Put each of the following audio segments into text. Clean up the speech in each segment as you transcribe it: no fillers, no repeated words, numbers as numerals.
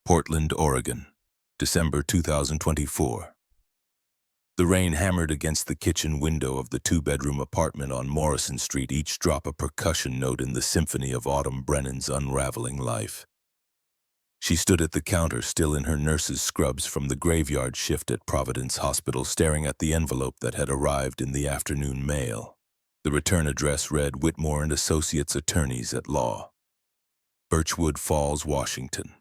Portland, Oregon, December 2024. The rain hammered against the kitchen window of the two-bedroom apartment on Morrison Street, each drop a percussion note in the symphony of Autumn Brennan's unraveling life. She stood at the counter, still in her nurse's scrubs from the graveyard shift at Providence Hospital, staring at the envelope that had arrived in the afternoon mail. The return address read Whitmore and Associates, Attorneys at Law, Birchwood Falls, Washington.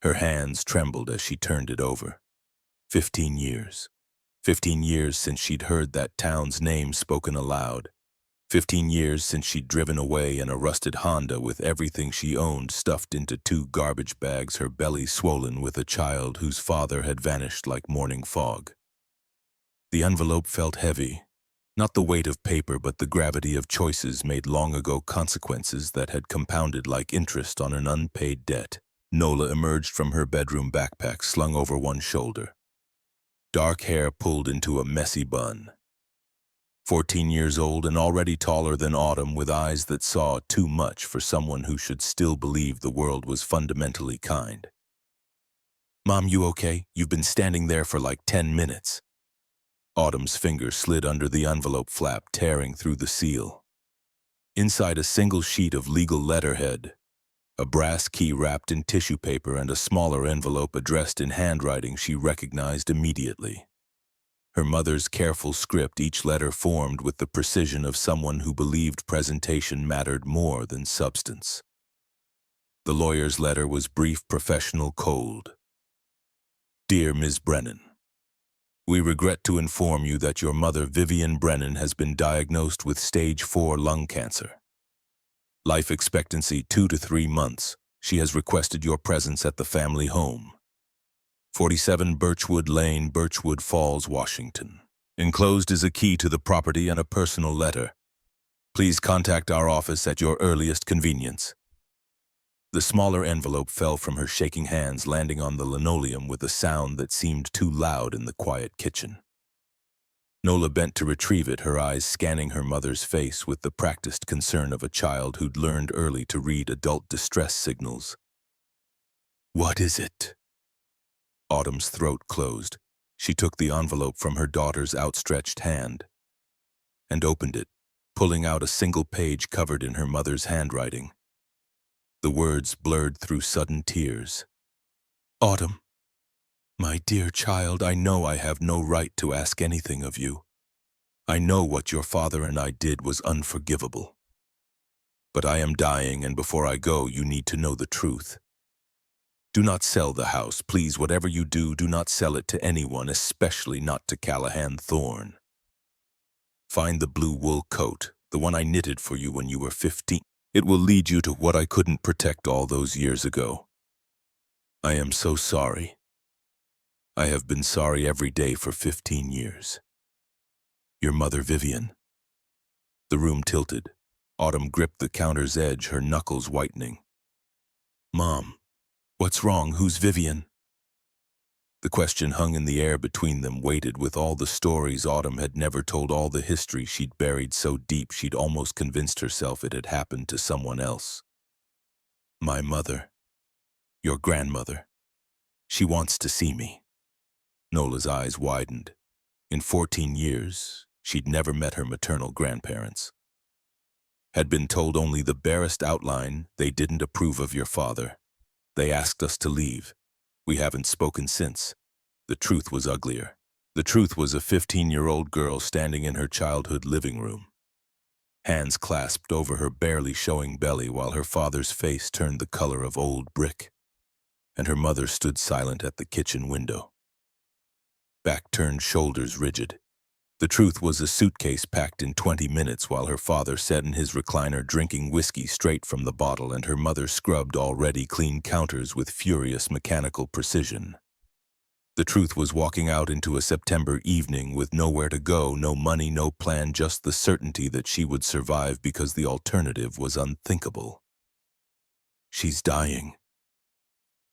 Her hands trembled as she turned it over. 15 years. 15 years since she'd heard that town's name spoken aloud. 15 years since she'd driven away in a rusted Honda with everything she owned stuffed into 2 garbage bags, her belly swollen with a child whose father had vanished like morning fog. The envelope felt heavy. Not the weight of paper, but the gravity of choices made long ago, consequences that had compounded like interest on an unpaid debt. Nola emerged from her bedroom backpack slung over one shoulder. Dark hair pulled into a messy bun. 14 years old and already taller than Autumn, with eyes that saw too much for someone who should still believe the world was fundamentally kind. "Mom, you okay? You've been standing there for like 10 minutes. Autumn's finger slid under the envelope flap, tearing through the seal. Inside, a single sheet of legal letterhead, a brass key wrapped in tissue paper, and a smaller envelope addressed in handwriting she recognized immediately. Her mother's careful script, each letter formed with the precision of someone who believed presentation mattered more than substance. The lawyer's letter was brief, professional, cold. "Dear Ms. Brennan, we regret to inform you that your mother, Vivian Brennan, has been diagnosed with stage 4 lung cancer. Life expectancy 2 to 3 months. She has requested your presence at the family home, 47 Birchwood Lane, Birchwood Falls, Washington. Enclosed is a key to the property and a personal letter. Please contact our office at your earliest convenience." The smaller envelope fell from her shaking hands, landing on the linoleum with a sound that seemed too loud in the quiet kitchen. Nola bent to retrieve it, her eyes scanning her mother's face with the practiced concern of a child who'd learned early to read adult distress signals. "What is it?" Autumn's throat closed. She took the envelope from her daughter's outstretched hand and opened it, pulling out a single page covered in her mother's handwriting. The words blurred through sudden tears. "Autumn, my dear child, I know I have no right to ask anything of you. I know what your father and I did was unforgivable. But I am dying, and before I go, you need to know the truth. Do not sell the house. Please, whatever you do, do not sell it to anyone, especially not to Callahan Thorne. Find the blue wool coat, the one I knitted for you when you were 15. It will lead you to what I couldn't protect all those years ago. I am so sorry. I have been sorry every day for 15 years. Your mother, Vivian." The room tilted. Autumn gripped the counter's edge, her knuckles whitening. "Mom, what's wrong? Who's Vivian?" The question hung in the air between them, weighted with all the stories Autumn had never told, all the history she'd buried so deep she'd almost convinced herself it had happened to someone else. "My mother. Your grandmother. She wants to see me." Nola's eyes widened. In 14 years, she'd never met her maternal grandparents. Had been told only the barest outline. "They didn't approve of your father. They asked us to leave. We haven't spoken since." The truth was uglier. The truth was a 15-year-old girl standing in her childhood living room, hands clasped over her barely showing belly, while her father's face turned the color of old brick, and her mother stood silent at the kitchen window, back turned, shoulders rigid. The truth was a suitcase packed in 20 minutes, while her father sat in his recliner drinking whiskey straight from the bottle, and her mother scrubbed already clean counters with furious mechanical precision. The truth was walking out into a September evening with nowhere to go, no money, no plan, just the certainty that she would survive because the alternative was unthinkable. "She's dying."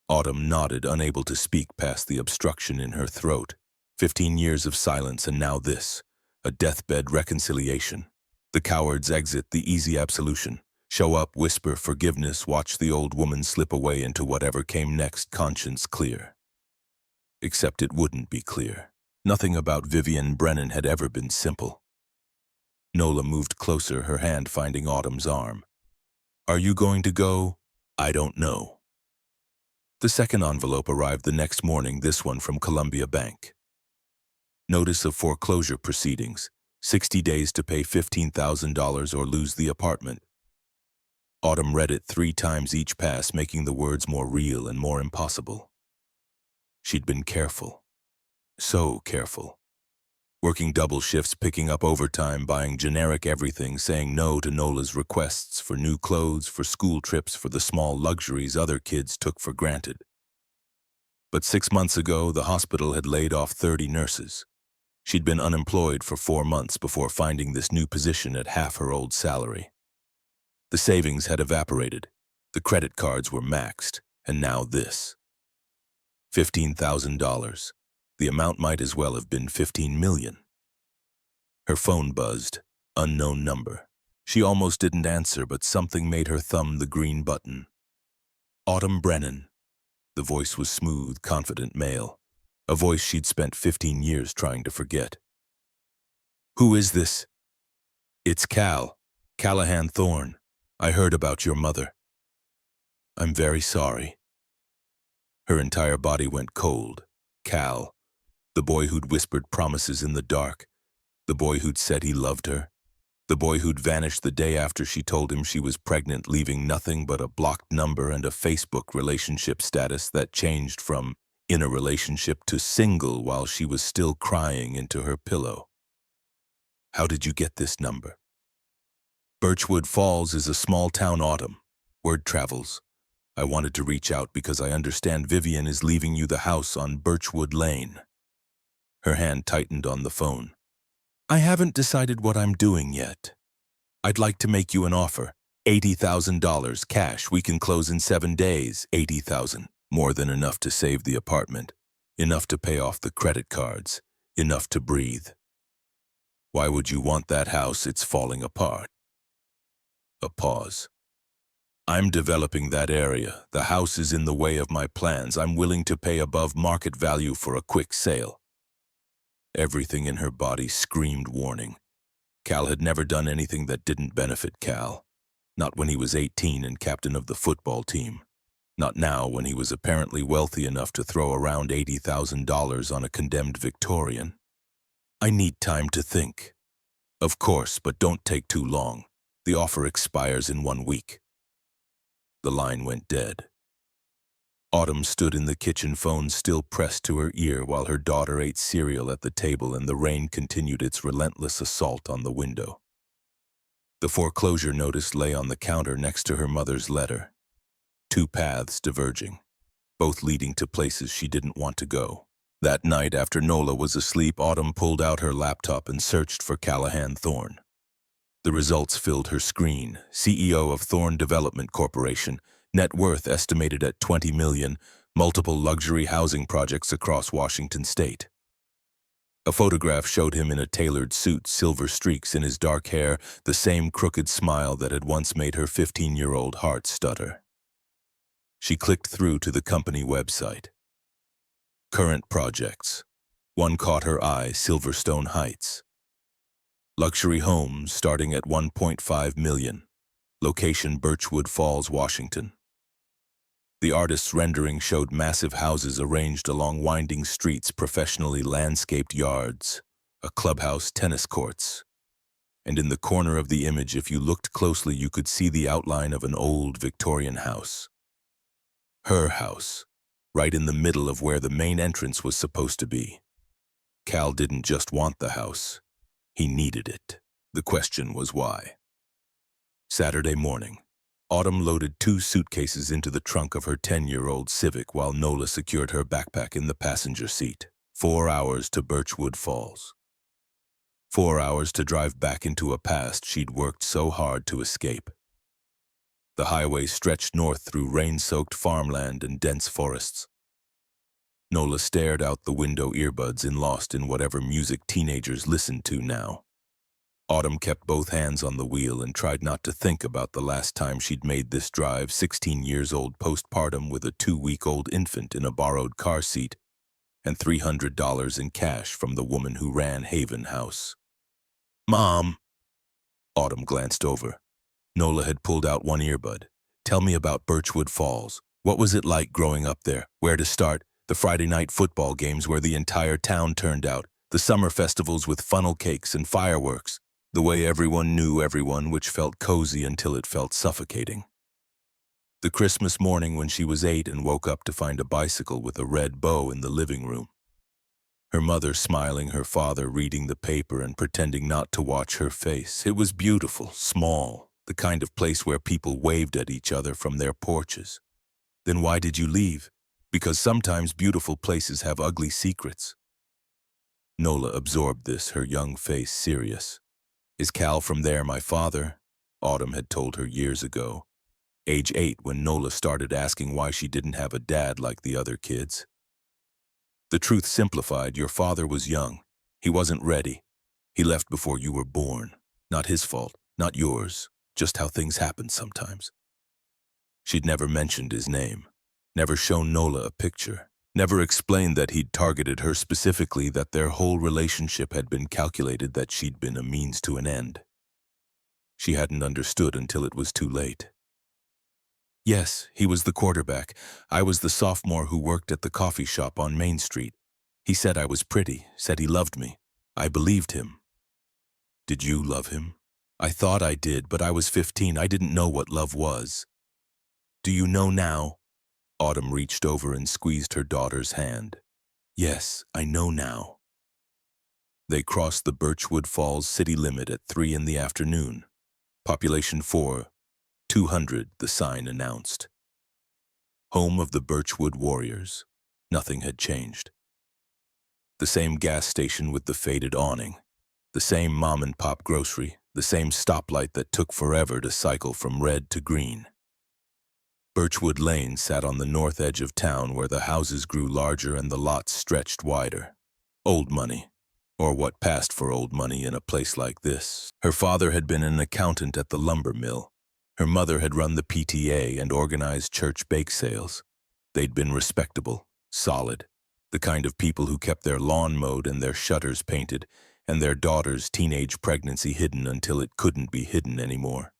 Autumn nodded, unable to speak past the obstruction in her throat. 15 years of silence, and now this, a deathbed reconciliation. The coward's exit, the easy absolution. Show up, whisper forgiveness, watch the old woman slip away into whatever came next, conscience clear. Except it wouldn't be clear. Nothing about Vivian Brennan had ever been simple. Nola moved closer, her hand finding Autumn's arm. Are you going to go? I don't know. The second envelope arrived the next morning, this one from Columbia Bank. Notice of foreclosure proceedings, 60 days to pay $15,000 or lose the apartment. Autumn read it 3 times each pass, making the words more real and more impossible. She'd been careful. So careful. Working double shifts, picking up overtime, buying generic everything, saying no to Nola's requests for new clothes, for school trips, for the small luxuries other kids took for granted. But 6 months ago, the hospital had laid off 30 nurses. She'd been unemployed for 4 months before finding this new position at half her old salary. The savings had evaporated, the credit cards were maxed, and now this. $15,000. The amount might as well have been $15 million. Her phone buzzed, unknown number. She almost didn't answer, but something made her thumb the green button. Autumn Brennan. The voice was smooth, confident male, a voice she'd spent 15 years trying to forget. Who is this? It's Cal, Callahan Thorne. I heard about your mother. I'm very sorry. Her entire body went cold. Cal, the boy who'd whispered promises in the dark, the boy who'd said he loved her, the boy who'd vanished the day after she told him she was pregnant, leaving nothing but a blocked number and a Facebook relationship status that changed from in a relationship to single while she was still crying into her pillow. How did you get this number? Birchwood Falls is a small town, Autumn. Word travels. I wanted to reach out because I understand Vivian is leaving you the house on Birchwood Lane. Her hand tightened on the phone. I haven't decided what I'm doing yet. I'd like to make you an offer. $80,000 cash. We can close in 7 days. $80,000. More than enough to save the apartment. Enough to pay off the credit cards. Enough to breathe. Why would you want that house? It's falling apart. A pause. I'm developing that area. The house is in the way of my plans. I'm willing to pay above market value for a quick sale. Everything in her body screamed warning. Cal had never done anything that didn't benefit Cal. Not when he was 18 and captain of the football team. Not now when he was apparently wealthy enough to throw around $80,000 on a condemned Victorian. I need time to think. Of course, but don't take too long. The offer expires in 1 week. The line went dead. Autumn stood in the kitchen, phone still pressed to her ear, while her daughter ate cereal at the table and the rain continued its relentless assault on the window. The foreclosure notice lay on the counter next to her mother's letter. 2 paths diverging, both leading to places she didn't want to go. That night, after Nola was asleep, Autumn pulled out her laptop and searched for Callahan Thorne. The results filled her screen. CEO of Thorne Development Corporation, net worth estimated at $20 million, multiple luxury housing projects across Washington state. A photograph showed him in a tailored suit, silver streaks in his dark hair, the same crooked smile that had once made her 15-year-old heart stutter. She clicked through to the company website. Current projects. One caught her eye, Silverstone Heights. Luxury homes starting at $1.5 million. Location Birchwood Falls, Washington. The artist's rendering showed massive houses arranged along winding streets, professionally landscaped yards, a clubhouse, tennis courts. And in the corner of the image, if you looked closely, you could see the outline of an old Victorian house. Her house, right in the middle of where the main entrance was supposed to be. Cal didn't just want the house. He needed it. The question was why. Saturday morning. Autumn loaded 2 suitcases into the trunk of her 10-year-old Civic while Nola secured her backpack in the passenger seat. 4 hours to Birchwood Falls. 4 hours to drive back into a past she'd worked so hard to escape. The highway stretched north through rain-soaked farmland and dense forests. Nola stared out the window, earbuds in lost in whatever music teenagers listened to now. Autumn kept both hands on the wheel and tried not to think about the last time she'd made this drive, 16 years old postpartum with a 2-week-old infant in a borrowed car seat and $300 in cash from the woman who ran Haven House. "Mom!" Autumn glanced over. Nola had pulled out one earbud. "Tell me about Birchwood Falls. What was it like growing up there? Where to start? The Friday night football games where the entire town turned out. The summer festivals with funnel cakes and fireworks. The way everyone knew everyone, which felt cozy until it felt suffocating. The Christmas morning when she was 8 and woke up to find a bicycle with a red bow in the living room. Her mother smiling, her father reading the paper and pretending not to watch her face. It was beautiful, small, the kind of place where people waved at each other from their porches. Then why did you leave? Because sometimes beautiful places have ugly secrets. Nola absorbed this, her young face serious. Is Cal from there, my father? Autumn had told her years ago. Age 8 when Nola started asking why she didn't have a dad like the other kids. The truth simplified, your father was young. He wasn't ready. He left before you were born. Not his fault, not yours, just how things happen sometimes. She'd never mentioned his name, never shown Nola a picture, never explained that he'd targeted her specifically, that their whole relationship had been calculated, that she'd been a means to an end. She hadn't understood until it was too late. Yes, he was the quarterback. I was the sophomore who worked at the coffee shop on Main Street. He said I was pretty, said he loved me. I believed him. Did you love him? I thought I did, but I was 15. I didn't know what love was. Do you know now? Autumn reached over and squeezed her daughter's hand. Yes, I know now. They crossed the Birchwood Falls city limit at 3 in the afternoon. Population 4, 200, the sign announced. Home of the Birchwood Warriors. Nothing had changed. The same gas station with the faded awning. The same mom-and-pop grocery. The same stoplight that took forever to cycle from red to green. Birchwood Lane sat on the north edge of town where the houses grew larger and the lots stretched wider. Old money, or what passed for old money in a place like this. Her father had been an accountant at the lumber mill. Her mother had run the PTA and organized church bake sales. They'd been respectable, solid, the kind of people who kept their lawn mowed and their shutters painted, and their daughter's teenage pregnancy hidden until it couldn't be hidden anymore.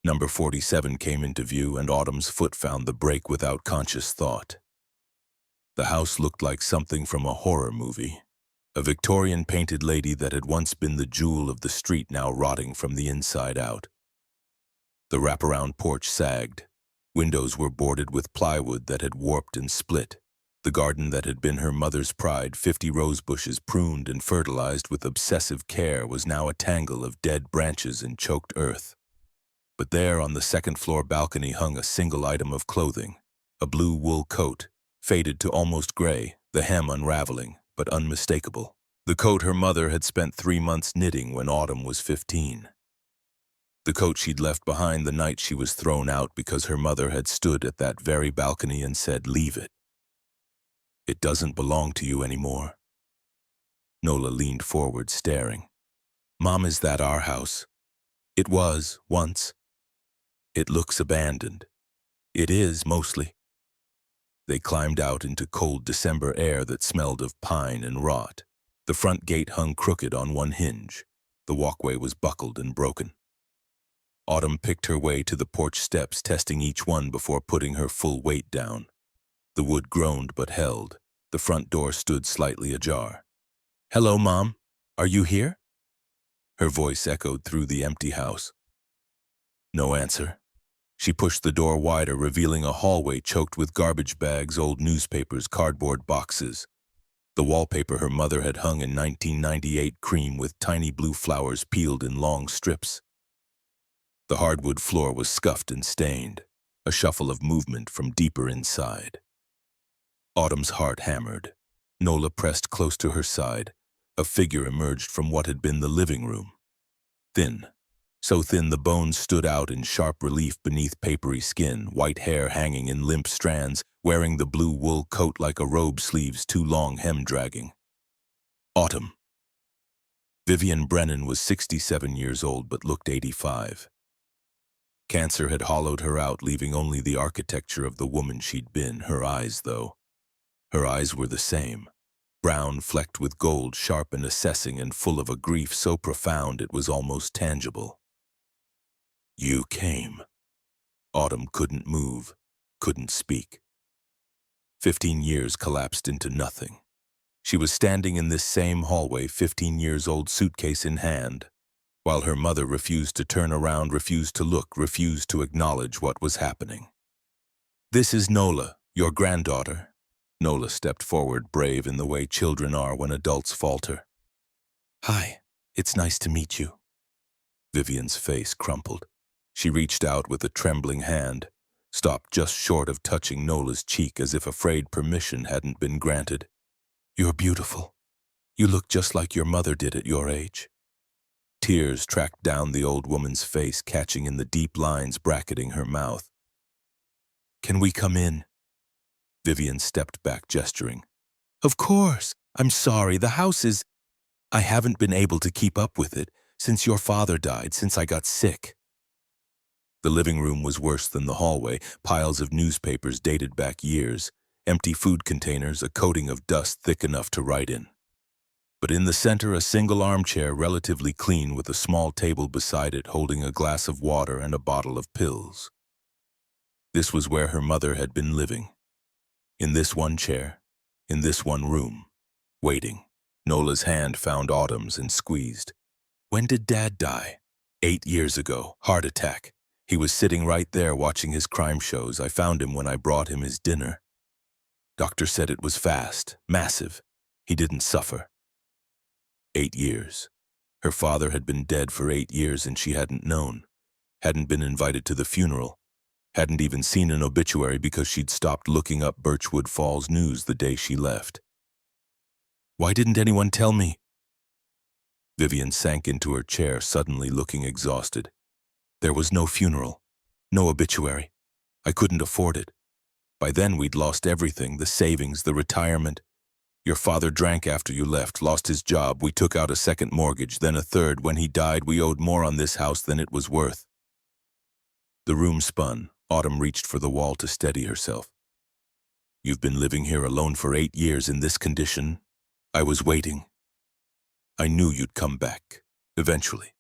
Number 47 came into view, and Autumn's foot found the brake without conscious thought. The house looked like something from a horror movie. A Victorian painted lady that had once been the jewel of the street, now rotting from the inside out. The wraparound porch sagged. Windows were boarded with plywood that had warped and split. The garden that had been her mother's pride, 50 rose bushes pruned and fertilized with obsessive care, was now a tangle of dead branches and choked earth. But there on the second-floor balcony hung a single item of clothing, a blue wool coat, faded to almost gray, the hem unraveling, but unmistakable. The coat her mother had spent 3 months knitting when Autumn was 15. The coat she'd left behind the night she was thrown out because her mother had stood at that very balcony and said, "Leave it. It doesn't belong to you anymore." Nola leaned forward, staring. "Mom, is that our house?" "It was, once." "It looks abandoned." "It is, mostly." They climbed out into cold December air that smelled of pine and rot. The front gate hung crooked on one hinge. The walkway was buckled and broken. Autumn picked her way to the porch steps, testing each one before putting her full weight down. The wood groaned but held. The front door stood slightly ajar. "Hello, Mom. Are you here?" Her voice echoed through the empty house. No answer. She pushed the door wider, revealing a hallway choked with garbage bags, old newspapers, cardboard boxes. The wallpaper her mother had hung in 1998, cream with tiny blue flowers peeled in long strips. The hardwood floor was scuffed and stained, a shuffle of movement from deeper inside. Autumn's heart hammered. Nola pressed close to her side. A figure emerged from what had been the living room. Thin, so thin the bones stood out in sharp relief beneath papery skin, white hair hanging in limp strands, wearing the blue wool coat like a robe, sleeves too long, hem dragging. "Autumn." Vivian Brennan was 67 years old but looked 85. Cancer had hollowed her out, leaving only the architecture of the woman she'd been. Her eyes, though. Her eyes were the same. Brown, flecked with gold, sharp and assessing, and full of a grief so profound it was almost tangible. You came. Autumn couldn't move, couldn't speak. 15 years collapsed into nothing. She was standing in this same hallway, 15 years old, suitcase in hand, while her mother refused to turn around, refused to look, refused to acknowledge what was happening. This is Nola, your granddaughter. Nola stepped forward, brave in the way children are when adults falter. Hi, it's nice to meet you. Vivian's face crumpled. She reached out with a trembling hand, stopped just short of touching Nola's cheek as if afraid permission hadn't been granted. You're beautiful. You look just like your mother did at your age. Tears tracked down the old woman's face, catching in the deep lines bracketing her mouth. Can we come in? Vivian stepped back, gesturing. Of course. I'm sorry, the house is... I haven't been able to keep up with it since your father died, since I got sick. The living room was worse than the hallway, piles of newspapers dated back years, empty food containers, a coating of dust thick enough to write in. But in the center, a single armchair, relatively clean, with a small table beside it holding a glass of water and a bottle of pills. This was where her mother had been living. In this one chair, in this one room, waiting. Nola's hand found Autumn's and squeezed. When did Dad die? 8 years ago. Heart attack. He was sitting right there watching his crime shows. I found him when I brought him his dinner. Doctor said it was fast, massive. He didn't suffer. 8 years. Her father had been dead for 8 years and she hadn't known. Hadn't been invited to the funeral. Hadn't even seen an obituary because she'd stopped looking up Birchwood Falls news the day she left. Why didn't anyone tell me? Vivian sank into her chair, suddenly looking exhausted. There was no funeral, no obituary. I couldn't afford it. By then we'd lost everything, the savings, the retirement. Your father drank after you left, lost his job. We took out a second mortgage, then a third. When he died, we owed more on this house than it was worth. The room spun. Autumn reached for the wall to steady herself. You've been living here alone for 8 years in this condition. I was waiting. I knew you'd come back, eventually.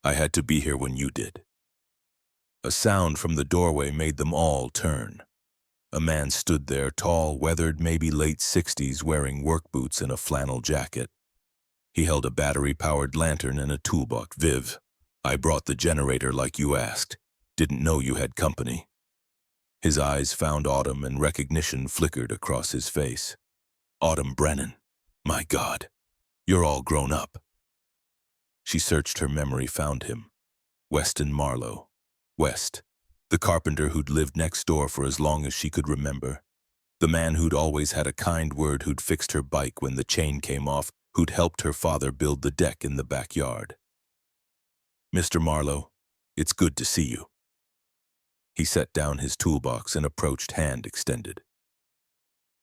I had to be here when you did. A sound from the doorway made them all turn. A man stood there, tall, weathered, maybe late 60s, wearing work boots and a flannel jacket. He held a battery-powered lantern and a toolbox. Viv, I brought the generator like you asked. Didn't know you had company. His eyes found Autumn and recognition flickered across his face. Autumn Brennan. My God, you're all grown up. She searched her memory, found him. Weston Marlowe. West, the carpenter who'd lived next door for as long as she could remember. The man who'd always had a kind word, who'd fixed her bike when the chain came off, who'd helped her father build the deck in the backyard. Mr. Marlowe, it's good to see you. He set down his toolbox and approached, hand extended.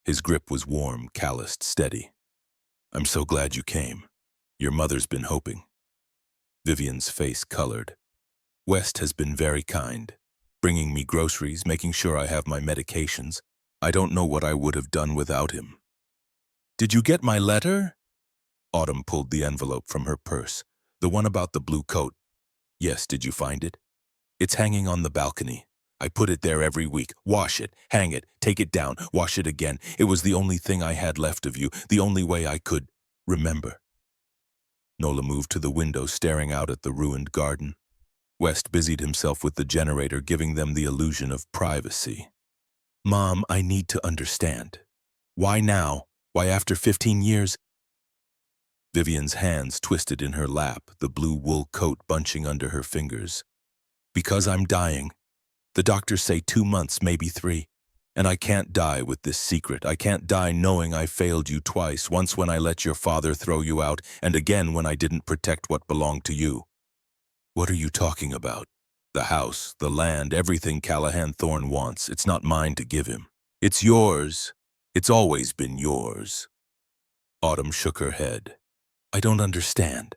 His grip was warm, calloused, steady. I'm so glad you came. Your mother's been hoping. Vivian's face colored. West has been very kind, bringing me groceries, making sure I have my medications. I don't know what I would have done without him. Did you get my letter? Autumn pulled the envelope from her purse, the one about the blue coat. Yes, did you find it? It's hanging on the balcony. I put it there every week. Wash it, hang it, take it down, wash it again. It was the only thing I had left of you, the only way I could remember. Nola moved to the window, staring out at the ruined garden. West busied himself with the generator, giving them the illusion of privacy. Mom, I need to understand. Why now? Why after 15 years? Vivian's hands twisted in her lap, the blue wool coat bunching under her fingers. Because I'm dying. The doctors say 2 months, maybe 3. And I can't die with this secret. I can't die knowing I failed you twice, once when I let your father throw you out, and again when I didn't protect what belonged to you. What are you talking about? The house, the land, everything Callahan Thorne wants. It's not mine to give him. It's yours. It's always been yours. Autumn shook her head. I don't understand.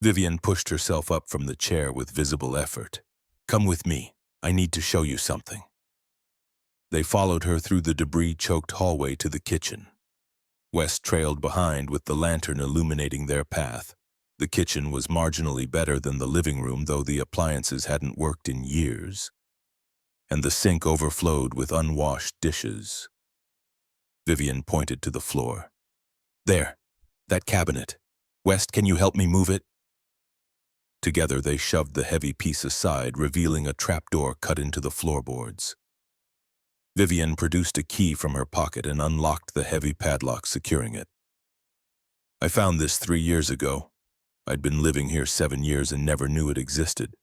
Vivian pushed herself up from the chair with visible effort. "Come with me. I need to show you something." They followed her through the debris-choked hallway to the kitchen. West trailed behind with the lantern illuminating their path. The kitchen was marginally better than the living room, though the appliances hadn't worked in years, and the sink overflowed with unwashed dishes. Vivian pointed to the floor. "There, that cabinet. West, can you help me move it?" Together they shoved the heavy piece aside, revealing a trapdoor cut into the floorboards. Vivian produced a key from her pocket and unlocked the heavy padlock securing it. "I found this 3 years ago. I'd been living here 7 years and never knew it existed.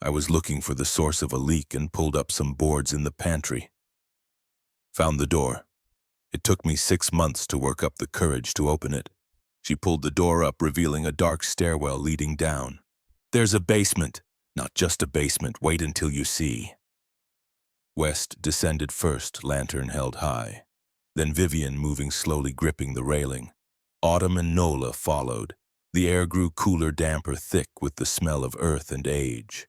I was looking for the source of a leak and pulled up some boards in the pantry. Found the door. It took me 6 months to work up the courage to open it." She pulled the door up, revealing a dark stairwell leading down. "There's a basement. Not just a basement. Wait until you see." West descended first, lantern held high. Then Vivian, moving slowly, gripping the railing. Autumn and Nola followed. The air grew cooler, damper, thick with the smell of earth and age.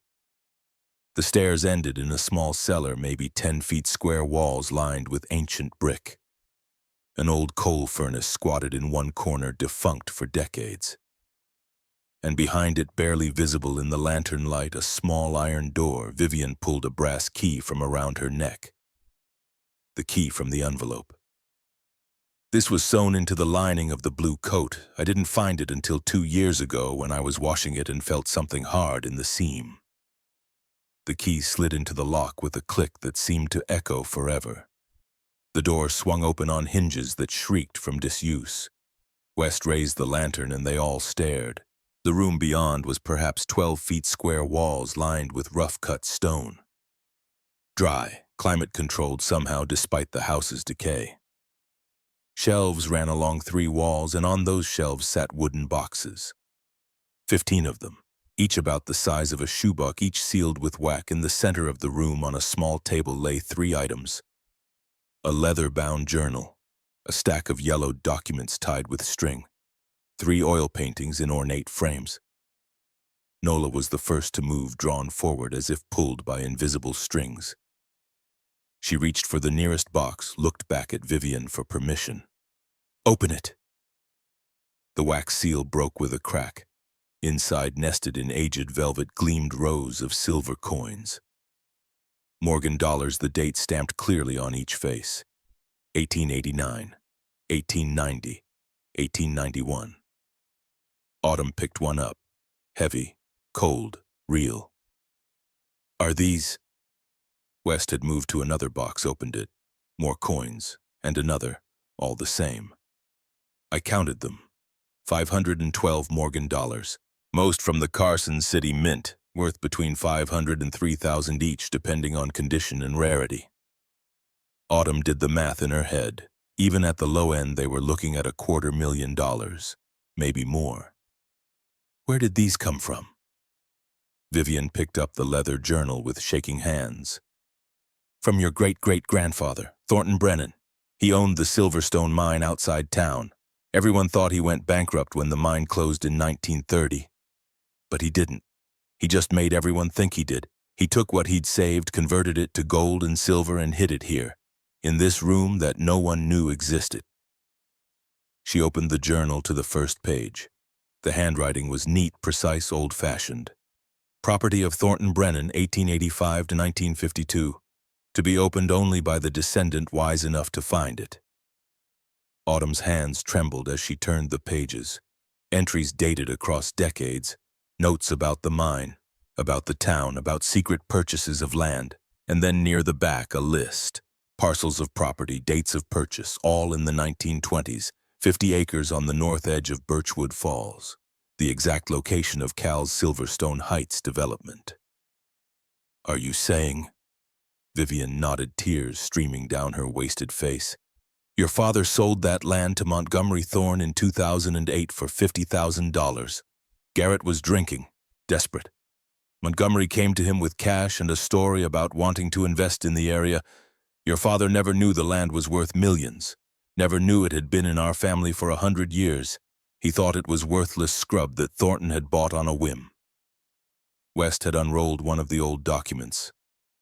The stairs ended in a small cellar, maybe 10 feet square, walls lined with ancient brick. An old coal furnace squatted in one corner, defunct for decades. And behind it, barely visible in the lantern light, a small iron door. Vivian pulled a brass key from around her neck. The key from the envelope. "This was sewn into the lining of the blue coat. I didn't find it until 2 years ago when I was washing it and felt something hard in the seam." The key slid into the lock with a click that seemed to echo forever. The door swung open on hinges that shrieked from disuse. West raised the lantern and they all stared. The room beyond was perhaps 12 feet square, walls lined with rough-cut stone. Dry, climate-controlled somehow despite the house's decay. Shelves ran along 3 walls, and on those shelves sat wooden boxes. 15 of them, each about the size of a shoebox, each sealed with wax. In the center of the room on a small table lay 3 items. A leather-bound journal, a stack of yellowed documents tied with string, 3 oil paintings in ornate frames. Nola was the first to move, drawn forward as if pulled by invisible strings. She reached for the nearest box, looked back at Vivian for permission. "Open it." The wax seal broke with a crack. Inside, nested in aged velvet, gleamed rows of silver coins. Morgan dollars, the date stamped clearly on each face. 1889, 1890, 1891. Autumn picked one up. Heavy, cold, real. "Are these?" West had moved to another box, opened it. More coins, and another, all the same. "I counted them. 512 Morgan dollars, most from the Carson City Mint, worth between $500 and $3,000 each, depending on condition and rarity." Autumn did the math in her head. Even at the low end, they were looking at $250,000, maybe more. "Where did these come from?" Vivian picked up the leather journal with shaking hands. "From your great-great-grandfather, Thornton Brennan. He owned the Silverstone mine outside town. Everyone thought he went bankrupt when the mine closed in 1930. But he didn't. He just made everyone think he did. He took what he'd saved, converted it to gold and silver, and hid it here, in this room that no one knew existed." She opened the journal to the first page. The handwriting was neat, precise, old-fashioned. "Property of Thornton Brennan, 1885 to 1952. To be opened only by the descendant wise enough to find it." Autumn's hands trembled as she turned the pages. Entries dated across decades. Notes about the mine, about the town, about secret purchases of land. And then near the back, a list. Parcels of property, dates of purchase, all in the 1920s. 50 acres on the north edge of Birchwood Falls. The exact location of Cal's Silverstone Heights development. "Are you saying?" Vivian nodded, tears streaming down her wasted face. "Your father sold that land to Montgomery Thorne in 2008 for $50,000. Garrett was drinking, desperate. Montgomery came to him with cash and a story about wanting to invest in the area. Your father never knew the land was worth millions, never knew it had been in our family for 100 years. He thought it was worthless scrub that Thornton had bought on a whim. West had unrolled one of the old documents.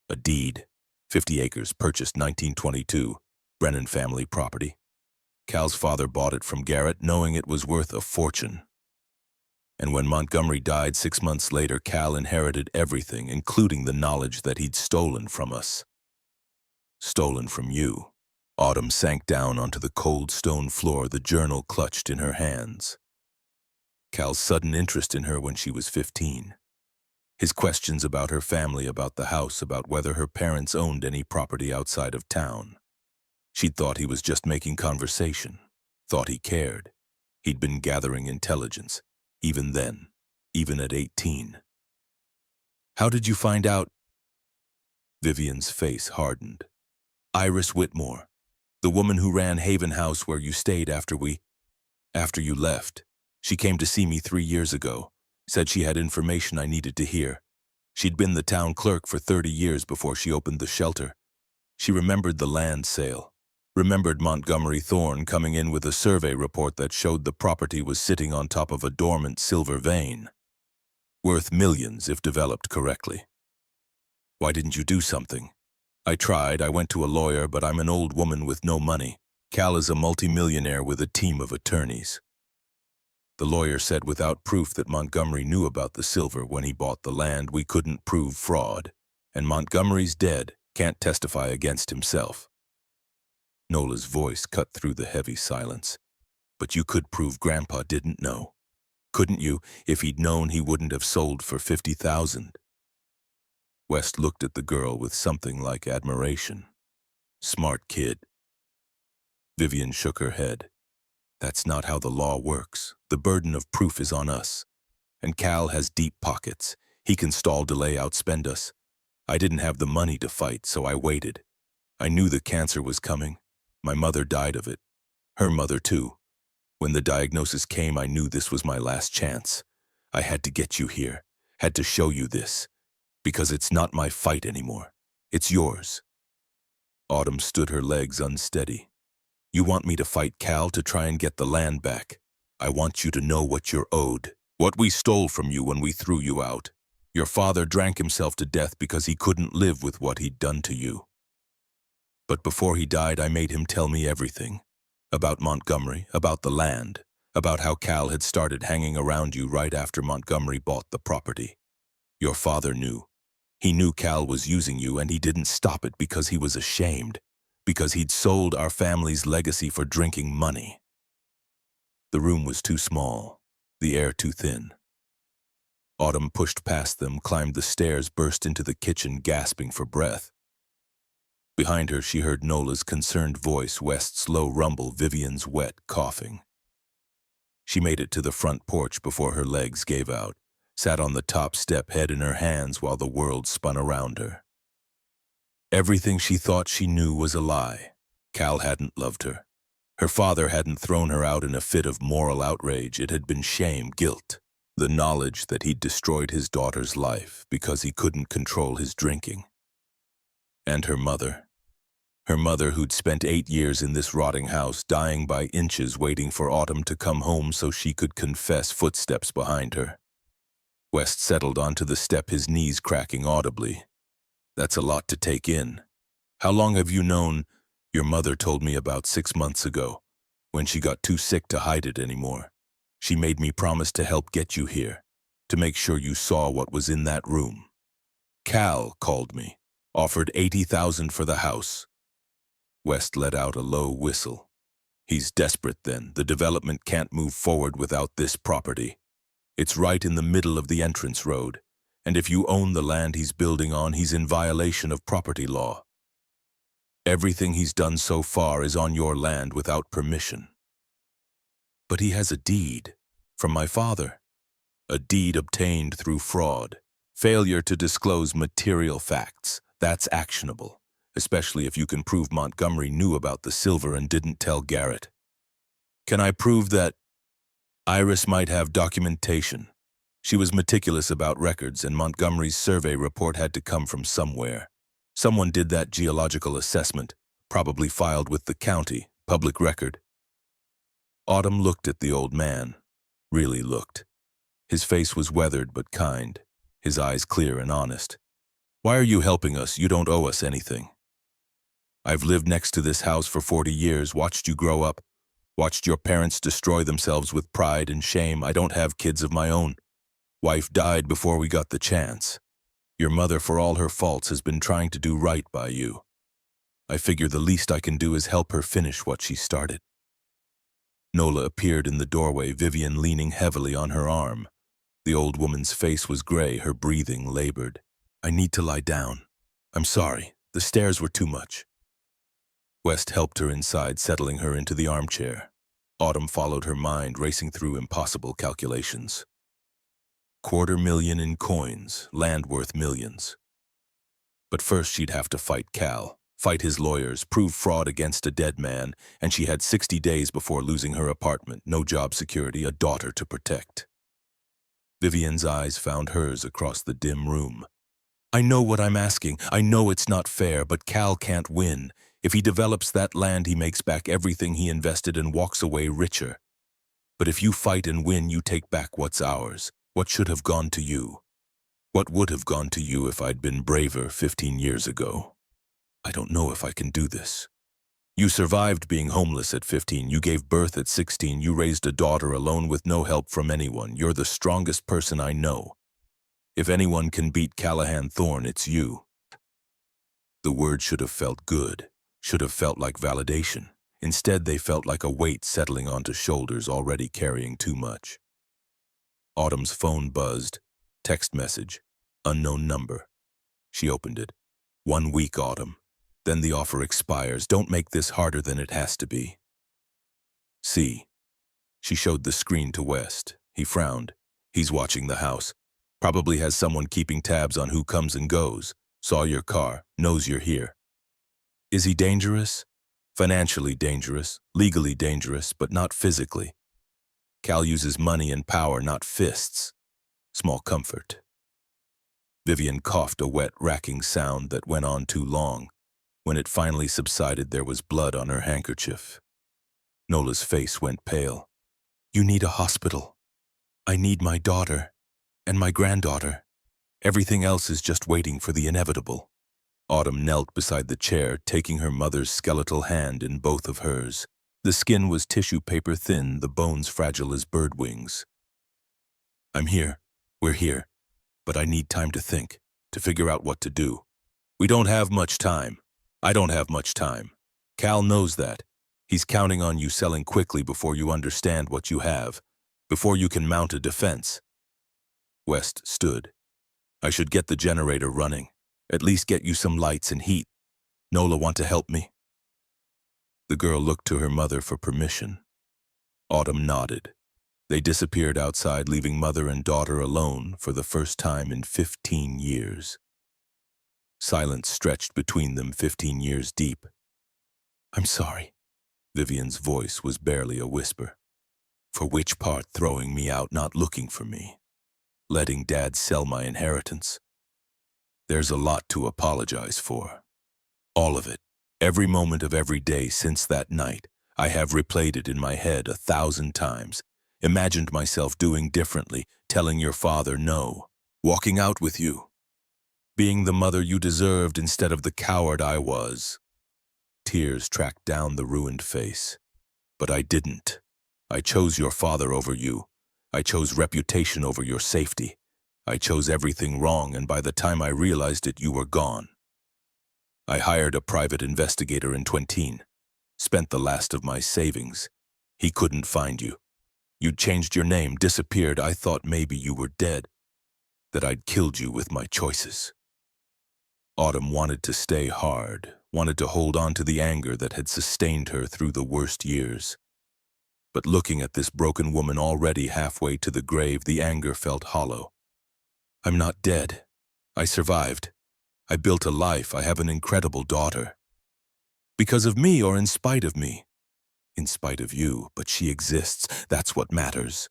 A deed, 50 acres, purchased 1922, Brennan family property. Cal's father bought it from Garrett, knowing it was worth a fortune. And when Montgomery died 6 months later, Cal inherited everything, including the knowledge that he'd stolen from us. Stolen from you. Autumn sank down onto the cold stone floor, the journal clutched in her hands. Cal's sudden interest in her when she was 15. His questions about her family, about the house, about whether her parents owned any property outside of town. She'd thought he was just making conversation, thought he cared. He'd been gathering intelligence, even then, even at 18. How did you find out? Vivian's face hardened. Iris Whitmore, the woman who ran Haven House where you stayed after you left. She came to see me 3 years ago, said she had information I needed to hear. She'd been the town clerk for 30 years before she opened the shelter. She remembered the land sale, remembered Montgomery Thorne coming in with a survey report that showed the property was sitting on top of a dormant silver vein, worth millions if developed correctly. Why didn't you do something? I tried, I went to a lawyer, but I'm an old woman with no money. Cal is a multimillionaire with a team of attorneys. The lawyer said without proof that Montgomery knew about the silver when he bought the land, we couldn't prove fraud, and Montgomery's dead, can't testify against himself. Nola's voice cut through the heavy silence. But you could prove Grandpa didn't know. Couldn't you? If he'd known, he wouldn't have sold for $50,000. West looked at the girl with something like admiration. Smart kid. Vivian shook her head. That's not how the law works. The burden of proof is on us. And Cal has deep pockets. He can stall, delay, outspend us. I didn't have the money to fight, so I waited. I knew the cancer was coming. My mother died of it. Her mother, too. When the diagnosis came, I knew this was my last chance. I had to get you here, had to show you this. Because it's not my fight anymore. It's yours. Autumn stood her legs unsteady. You want me to fight Cal to try and get the land back. I want you to know what you're owed, what we stole from you when we threw you out. Your father drank himself to death because he couldn't live with what he'd done to you. But before he died, I made him tell me everything. About Montgomery, about the land, about how Cal had started hanging around you right after Montgomery bought the property. Your father knew. He knew Cal was using you, and he didn't stop it because he was ashamed. Because he'd sold our family's legacy for drinking money. The room was too small, the air too thin. Autumn pushed past them, climbed the stairs, burst into the kitchen, gasping for breath. Behind her, she heard Nola's concerned voice, West's low rumble, Vivian's wet coughing. She made it to the front porch before her legs gave out, sat on the top step, head in her hands while the world spun around her. Everything she thought she knew was a lie. Cal hadn't loved her. Her father hadn't thrown her out in a fit of moral outrage. It had been shame, guilt, the knowledge that he'd destroyed his daughter's life because he couldn't control his drinking. And her mother who'd spent 8 years in this rotting house, dying by inches, waiting for Autumn to come home so she could confess, footsteps behind her. West settled onto the step, his knees cracking audibly. That's a lot to take in. How long have you known? Your mother told me about 6 months ago, when she got too sick to hide it anymore. She made me promise to help get you here, to make sure you saw what was in that room. Cal called me, offered $80,000 for the house. West let out a low whistle. He's desperate then. The development can't move forward without this property. It's right in the middle of the entrance road. And if you own the land he's building on, he's in violation of property law. Everything he's done so far is on your land without permission. But he has a deed from my father. A deed obtained through fraud. Failure to disclose material facts. That's actionable, especially if you can prove Montgomery knew about the silver and didn't tell Garrett. Can I prove that? Iris might have documentation. She was meticulous about records, and Montgomery's survey report had to come from somewhere. Someone did that geological assessment, probably filed with the county, public record. Autumn looked at the old man, really looked. His face was weathered but kind, his eyes clear and honest. "Why are you helping us? You don't owe us anything. I've lived next to this house for 40 years, watched you grow up, watched your parents destroy themselves with pride and shame. I don't have kids of my own. Wife died before we got the chance. Your mother, for all her faults, has been trying to do right by you. I figure the least I can do is help her finish what she started." Nola appeared in the doorway, Vivian leaning heavily on her arm. The old woman's face was gray, her breathing labored. "I need to lie down. I'm sorry, the stairs were too much." West helped her inside, settling her into the armchair. Autumn followed her mind, racing through impossible calculations. $250,000 in coins, land worth millions. But first she'd have to fight Cal, fight his lawyers, prove fraud against a dead man, and she had 60 days before losing her apartment, no job security, a daughter to protect. Vivian's eyes found hers across the dim room. "I know what I'm asking. I know it's not fair, but Cal can't win. If he develops that land, he makes back everything he invested and walks away richer. But if you fight and win, you take back what's ours, what should have gone to you. What would have gone to you if I'd been braver 15 years ago. I don't know if I can do this. You survived being homeless at 15, you gave birth at 16, you raised a daughter alone with no help from anyone. You're the strongest person I know. If anyone can beat Callahan Thorne, it's you." The words should have felt good, should have felt like validation. Instead, they felt like a weight settling onto shoulders already carrying too much. Autumn's phone buzzed. Text message. Unknown number. She opened it. 1 week, Autumn. Then the offer expires. Don't make this harder than it has to be. See. She showed the screen to West. He frowned. He's watching the house. Probably has someone keeping tabs on who comes and goes. Saw your car. Knows you're here. Is he dangerous? Financially dangerous, legally dangerous, but not physically. Cal uses money and power, not fists. Small comfort. Vivian coughed a wet, racking sound that went on too long. When it finally subsided, there was blood on her handkerchief. Nola's face went pale. "You need a hospital. I need my daughter and my granddaughter. Everything else is just waiting for the inevitable." Autumn knelt beside the chair, taking her mother's skeletal hand in both of hers. The skin was tissue paper thin, the bones fragile as bird wings. "I'm here. We're here. But I need time to think, to figure out what to do. We don't have much time. I don't have much time. Cal knows that. He's counting on you selling quickly before you understand what you have, before you can mount a defense." West stood. "I should get the generator running. At least get you some lights and heat. Nola want to help me?" The girl looked to her mother for permission. Autumn nodded. They disappeared outside, leaving mother and daughter alone for the first time in 15 years. Silence stretched between them, 15 years deep. "I'm sorry." Vivian's voice was barely a whisper. "For which part? Throwing me out, not looking for me? Letting Dad sell my inheritance? There's a lot to apologize for. All of it. Every moment of every day since that night. I have replayed it in my head 1,000 times. Imagined myself doing differently, telling your father no, walking out with you, being the mother you deserved instead of the coward I was." Tears tracked down the ruined face. "But I didn't. I chose your father over you. I chose reputation over your safety. I chose everything wrong, and by the time I realized it, you were gone. I hired a private investigator in Twentine. Spent the last of my savings. He couldn't find you. You'd changed your name, disappeared. I thought maybe you were dead, that I'd killed you with my choices." Autumn wanted to stay hard, wanted to hold on to the anger that had sustained her through the worst years. But looking at this broken woman already halfway to the grave, the anger felt hollow. "I'm not dead. I survived. I built a life. I have an incredible daughter. Because of me or in spite of me? In spite of you, but she exists. That's what matters."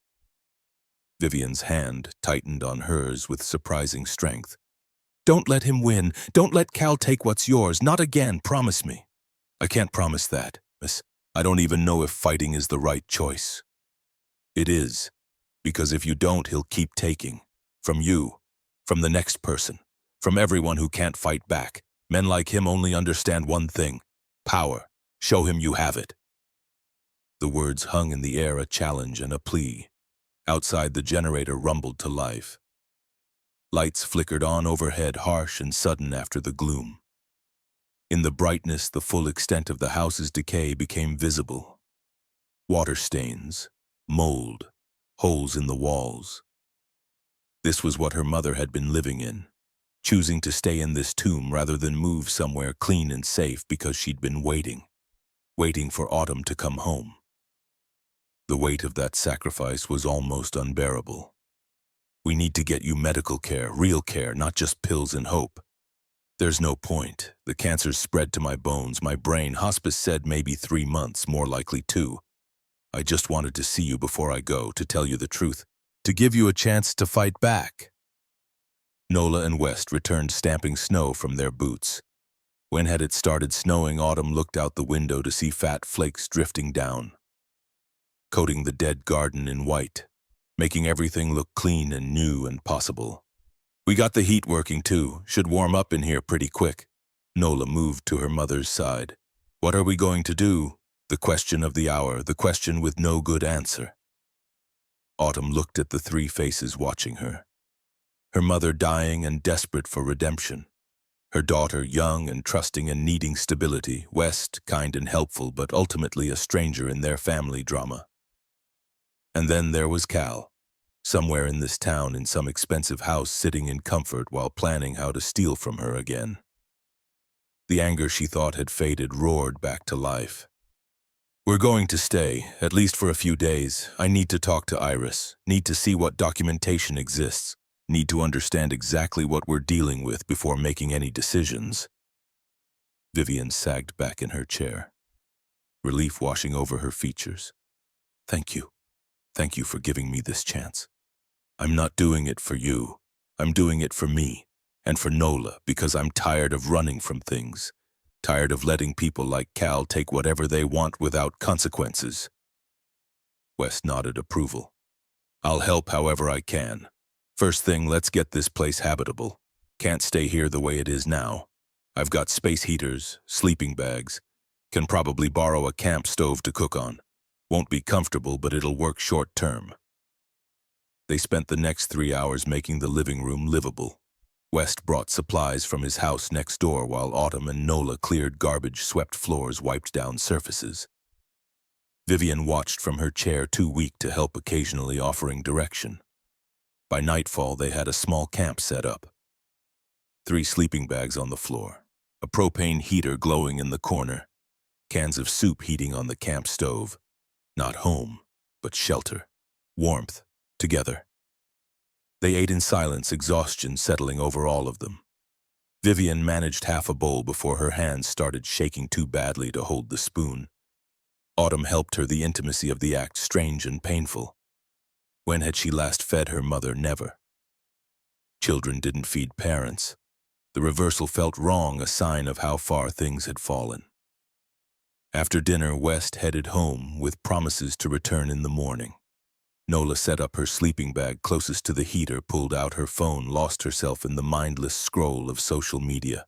Vivian's hand tightened on hers with surprising strength. "Don't let him win. Don't let Cal take what's yours. Not again, promise me." "I can't promise that, miss. I don't even know if fighting is the right choice." "It is. Because if you don't, he'll keep taking. From you, from the next person, from everyone who can't fight back. Men like him only understand one thing: power. Show him you have it." The words hung in the air, a challenge and a plea. Outside, the generator rumbled to life. Lights flickered on overhead, harsh and sudden after the gloom. In the brightness, the full extent of the house's decay became visible. Water stains, mold, holes in the walls. This was what her mother had been living in, choosing to stay in this tomb rather than move somewhere clean and safe because she'd been waiting for Autumn to come home. The weight of that sacrifice was almost unbearable. "We need to get you medical care, real care, not just pills and hope." "There's no point. The cancer's spread to my bones, my brain. Hospice said maybe 3 months, more likely 2. I just wanted to see you before I go, to tell you the truth, to give you a chance to fight back." Nola and West returned, stamping snow from their boots. When had it started snowing, Autumn looked out the window to see fat flakes drifting down, coating the dead garden in white, making everything look clean and new and possible. "We got the heat working too. Should warm up in here pretty quick." Nola moved to her mother's side. "What are we going to do?" The question of the hour, the question with no good answer. Autumn looked at the 3 faces watching her. Her mother dying and desperate for redemption. Her daughter young and trusting and needing stability. West kind and helpful, but ultimately a stranger in their family drama. And then there was Cal, somewhere in this town in some expensive house, sitting in comfort while planning how to steal from her again. The anger she thought had faded roared back to life. "We're going to stay, at least for a few days. I need to talk to Iris, need to see what documentation exists, need to understand exactly what we're dealing with before making any decisions." Vivian sagged back in her chair, relief washing over her features. "Thank you. Thank you for giving me this chance. I'm not doing it for you. I'm doing it for me, and for Nola, because I'm tired of running from things, tired of letting people like Cal take whatever they want without consequences." West nodded approval. "I'll help however I can. First thing, let's get this place habitable. Can't stay here the way it is now. I've got space heaters, sleeping bags, can probably borrow a camp stove to cook on. Won't be comfortable, but it'll work short term." They spent the next 3 hours making the living room livable. West brought supplies from his house next door while Autumn and Nola cleared garbage, swept floors, wiped down surfaces. Vivian watched from her chair, too weak to help, occasionally offering direction. By nightfall, they had a small camp set up. 3 sleeping bags on the floor, a propane heater glowing in the corner, cans of soup heating on the camp stove. Not home, but shelter, warmth, together. They ate in silence, exhaustion settling over all of them. Vivian managed half a bowl before her hands started shaking too badly to hold the spoon. Autumn helped her, the intimacy of the act strange and painful. When had she last fed her mother? Never. Children didn't feed parents. The reversal felt wrong, a sign of how far things had fallen. After dinner, West headed home with promises to return in the morning. Nola set up her sleeping bag closest to the heater, pulled out her phone, lost herself in the mindless scroll of social media.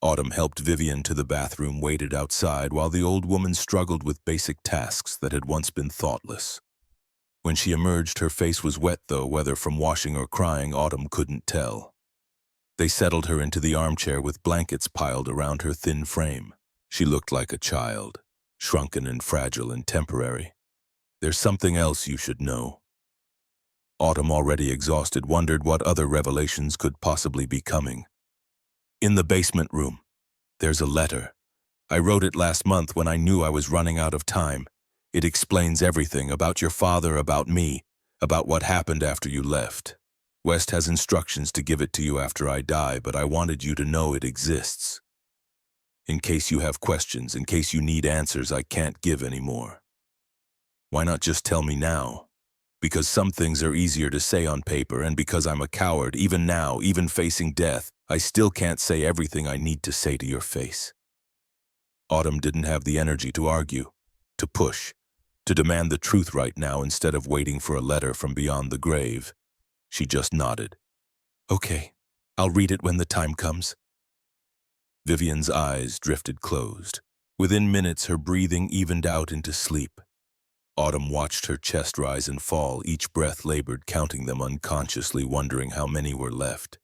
Autumn helped Vivian to the bathroom, waited outside while the old woman struggled with basic tasks that had once been thoughtless. When she emerged, her face was wet, though whether from washing or crying, Autumn couldn't tell. They settled her into the armchair with blankets piled around her thin frame. She looked like a child, shrunken and fragile and temporary. "There's something else you should know." Autumn, already exhausted, wondered what other revelations could possibly be coming. "In the basement room, there's a letter. I wrote it last month when I knew I was running out of time. It explains everything about your father, about me, about what happened after you left. West has instructions to give it to you after I die, but I wanted you to know it exists. In case you have questions, in case you need answers I can't give anymore. Why not just tell me now? Because some things are easier to say on paper, and because I'm a coward, even now, even facing death, I still can't say everything I need to say to your face." Autumn didn't have the energy to argue, to push, to demand the truth right now instead of waiting for a letter from beyond the grave. She just nodded. Okay, I'll read it when the time comes. Vivian's eyes drifted closed. Within minutes, her breathing evened out into sleep. Autumn watched her chest rise and fall, each breath labored, counting them unconsciously, wondering how many were left.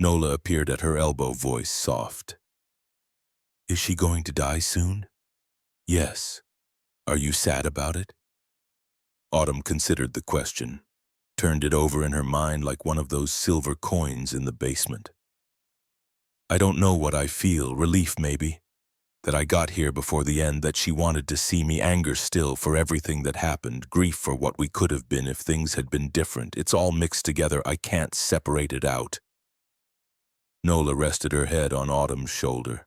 Nola appeared at her elbow, voice soft. Is she going to die soon? Yes. Are you sad about it? Autumn considered the question, turned it over in her mind like one of those silver coins in the basement. I don't know what I feel, relief maybe, that I got here before the end, that she wanted to see me, anger still for everything that happened, grief for what we could have been if things had been different. It's all mixed together, I can't separate it out. Nola rested her head on Autumn's shoulder.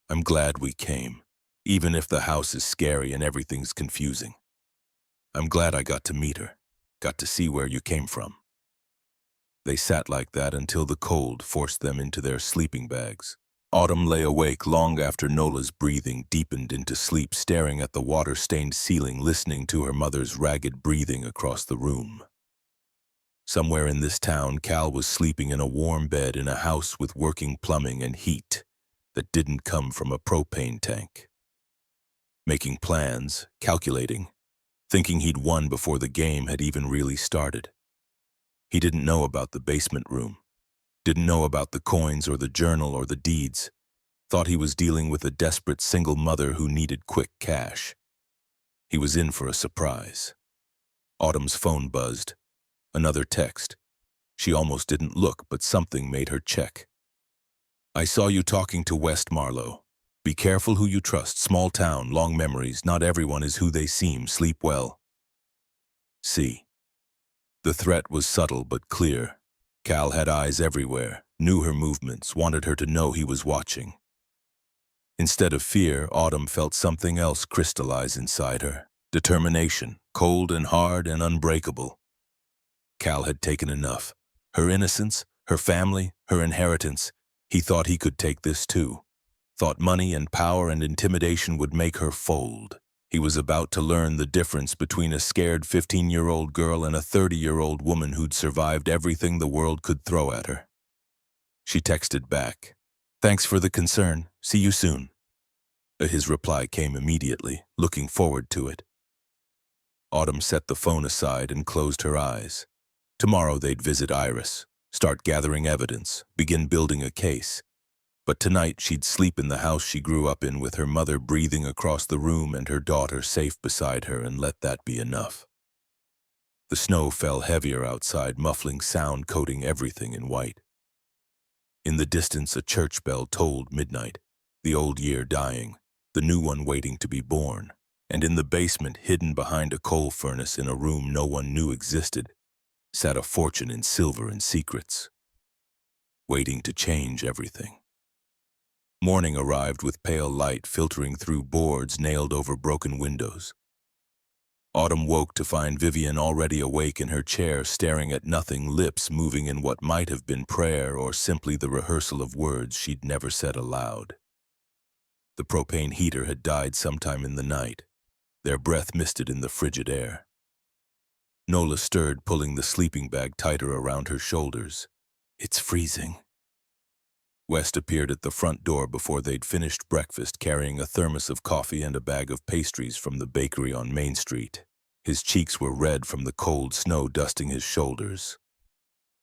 I'm glad we came, even if the house is scary and everything's confusing. I'm glad I got to meet her, got to see where you came from. They sat like that until the cold forced them into their sleeping bags. Autumn lay awake long after Nola's breathing deepened into sleep, staring at the water-stained ceiling, listening to her mother's ragged breathing across the room. Somewhere in this town, Cal was sleeping in a warm bed in a house with working plumbing and heat that didn't come from a propane tank. Making plans, calculating, thinking he'd won before the game had even really started. He didn't know about the basement room, didn't know about the coins or the journal or the deeds, thought he was dealing with a desperate single mother who needed quick cash. He was in for a surprise. Autumn's phone buzzed. Another text. She almost didn't look, but something made her check. I saw you talking to West Marlowe. Be careful who you trust. Small town, long memories. Not everyone is who they seem. Sleep well. C. The threat was subtle but clear. Cal had eyes everywhere, knew her movements, wanted her to know he was watching. Instead of fear, Autumn felt something else crystallize inside her. Determination, cold and hard and unbreakable. Cal had taken enough. Her innocence, her family, her inheritance. He thought he could take this too. Thought money and power and intimidation would make her fold. He was about to learn the difference between a scared 15-year-old girl and a 30-year-old woman who'd survived everything the world could throw at her. She texted back, "Thanks for the concern. See you soon." His reply came immediately, looking forward to it. Autumn set the phone aside and closed her eyes. Tomorrow they'd visit Iris, start gathering evidence, begin building a case. But tonight she'd sleep in the house she grew up in, with her mother breathing across the room and her daughter safe beside her, and let that be enough. The snow fell heavier outside, muffling sound, coating everything in white. In the distance, a church bell tolled midnight, the old year dying, the new one waiting to be born. And in the basement, hidden behind a coal furnace in a room no one knew existed, sat a fortune in silver and secrets, waiting to change everything. Morning arrived with pale light filtering through boards nailed over broken windows. Autumn woke to find Vivian already awake in her chair, staring at nothing, lips moving in what might have been prayer or simply the rehearsal of words she'd never said aloud. The propane heater had died sometime in the night, their breath misted in the frigid air. Nola stirred, pulling the sleeping bag tighter around her shoulders. It's freezing. West appeared at the front door before they'd finished breakfast, carrying a thermos of coffee and a bag of pastries from the bakery on Main Street. His cheeks were red from the cold snow dusting his shoulders.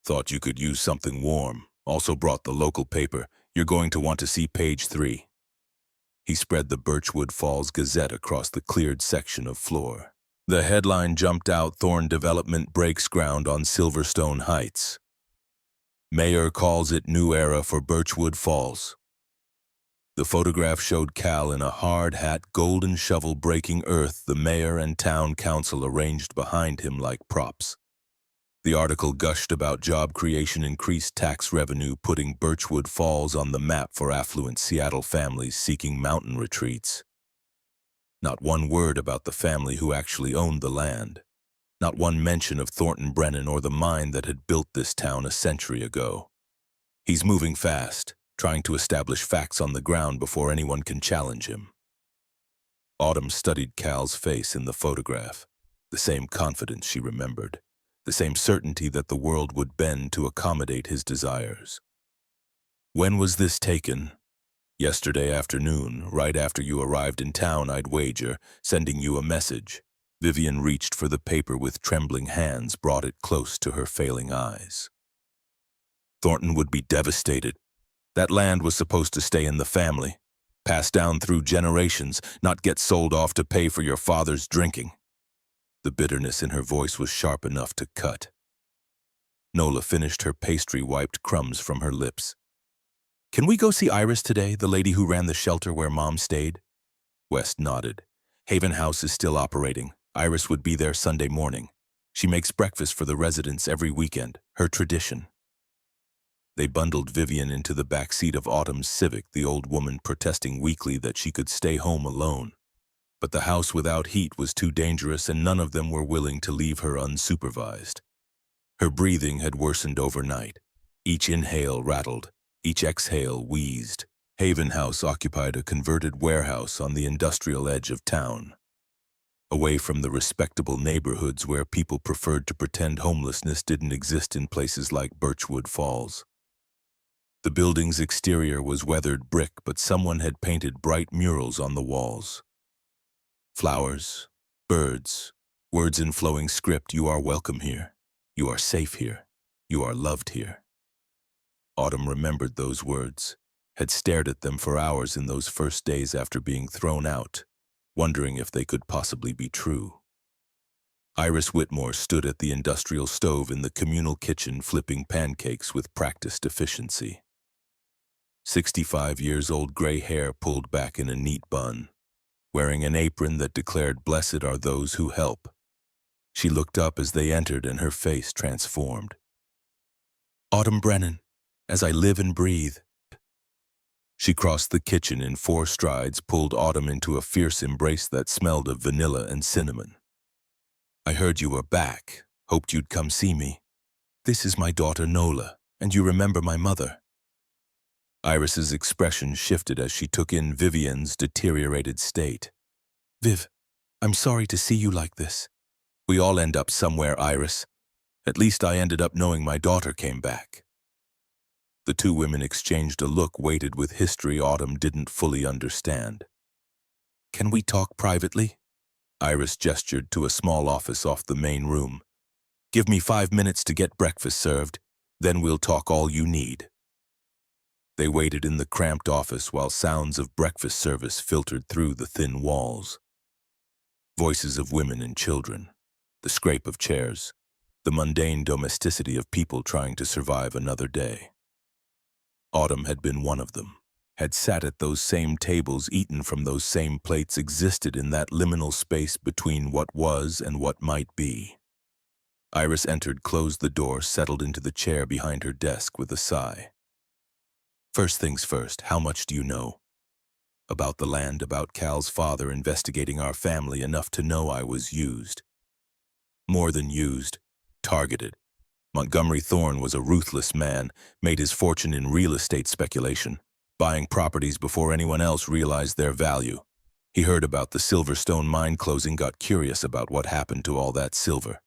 Thought you could use something warm. Also brought the local paper. You're going to want to see page 3. He spread the Birchwood Falls Gazette across the cleared section of floor. The headline jumped out: Thorn Development breaks ground on Silverstone Heights. Mayor calls it new era for Birchwood Falls. The photograph showed Cal in a hard hat, golden shovel breaking earth, the mayor and town council arranged behind him like props. The article gushed about job creation, increased tax revenue, putting Birchwood Falls on the map for affluent Seattle families seeking mountain retreats. Not one word about the family who actually owned the land. Not one mention of Thornton Brennan or the mine that had built this town a century ago. He's moving fast, trying to establish facts on the ground before anyone can challenge him. Autumn studied Cal's face in the photograph. The same confidence she remembered. The same certainty that the world would bend to accommodate his desires. When was this taken? Yesterday afternoon, right after you arrived in town, I'd wager, sending you a message. Vivian reached for the paper with trembling hands, brought it close to her failing eyes. Thornton would be devastated. That land was supposed to stay in the family, passed down through generations, not get sold off to pay for your father's drinking. The bitterness in her voice was sharp enough to cut. Nola finished her pastry, wiped crumbs from her lips. Can we go see Iris today, the lady who ran the shelter where Mom stayed? West nodded. Haven House is still operating. Iris would be there Sunday morning. She makes breakfast for the residents every weekend, her tradition. They bundled Vivian into the back seat of Autumn's Civic, the old woman protesting weakly that she could stay home alone. But the house without heat was too dangerous, and none of them were willing to leave her unsupervised. Her breathing had worsened overnight. Each inhale rattled. Each exhale wheezed. Haven House occupied a converted warehouse on the industrial edge of town, away from the respectable neighborhoods where people preferred to pretend homelessness didn't exist in places like Birchwood Falls. The building's exterior was weathered brick, but someone had painted bright murals on the walls. Flowers, birds, words in flowing script. You are welcome here. You are safe here. You are loved here. Autumn remembered those words, had stared at them for hours in those first days after being thrown out, wondering if they could possibly be true. Iris Whitmore stood at the industrial stove in the communal kitchen flipping pancakes with practiced efficiency. 65-years-old gray hair pulled back in a neat bun, wearing an apron that declared "Blessed are those who help." She looked up as they entered and her face transformed. Autumn Brennan, as I live and breathe. She crossed the kitchen in 4 strides, pulled Autumn into a fierce embrace that smelled of vanilla and cinnamon. I heard you were back, hoped you'd come see me. This is my daughter Nola, and you remember my mother. Iris's expression shifted as she took in Vivian's deteriorated state. Viv, I'm sorry to see you like this. We all end up somewhere, Iris. At least I ended up knowing my daughter came back. The two women exchanged a look weighted with history Autumn didn't fully understand. Can we talk privately? Iris gestured to a small office off the main room. Give me 5 minutes to get breakfast served, then we'll talk all you need. They waited in the cramped office while sounds of breakfast service filtered through the thin walls. Voices of women and children, the scrape of chairs, the mundane domesticity of people trying to survive another day. Autumn had been one of them, had sat at those same tables, eaten from those same plates, existed in that liminal space between what was and what might be. Iris entered, closed the door, settled into the chair behind her desk with a sigh. First things first, how much do you know? About the land, about Cal's father investigating our family, enough to know I was used. More than used, targeted. Montgomery Thorne was a ruthless man, made his fortune in real estate speculation, buying properties before anyone else realized their value. He heard about the Silverstone mine closing, got curious about what happened to all that silver.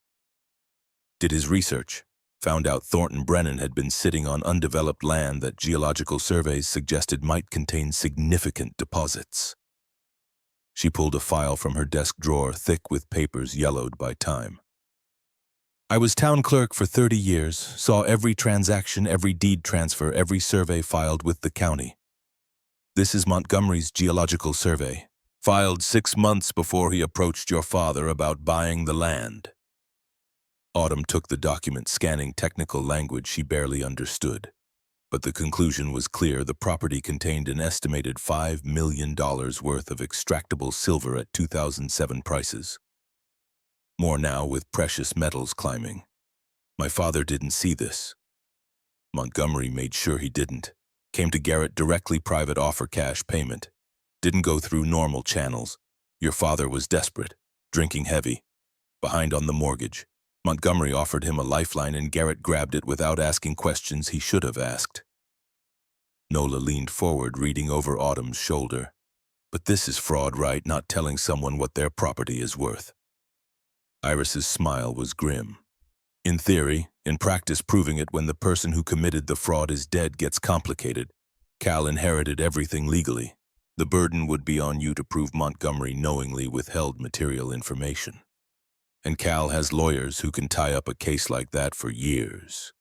Did his research, found out Thornton Brennan had been sitting on undeveloped land that geological surveys suggested might contain significant deposits. She pulled a file from her desk drawer, thick with papers yellowed by time. I was town clerk for 30 years, saw every transaction, every deed transfer, every survey filed with the county. This is Montgomery's geological survey, filed 6 months before he approached your father about buying the land. Autumn took the document, scanning technical language she barely understood. But the conclusion was clear. The property contained an estimated $5 million worth of extractable silver at 2007 prices. More now, with precious metals climbing. My father didn't see this. Montgomery made sure he didn't. Came to Garrett directly, private offer, cash payment. Didn't go through normal channels. Your father was desperate, drinking heavy, behind on the mortgage. Montgomery offered him a lifeline and Garrett grabbed it without asking questions he should have asked. Nola leaned forward, reading over Autumn's shoulder. But this is fraud, right? Not telling someone what their property is worth. Iris's smile was grim. In theory, in practice proving it when the person who committed the fraud is dead gets complicated. Cal inherited everything legally. The burden would be on you to prove Montgomery knowingly withheld material information. And Cal has lawyers who can tie up a case like that for years.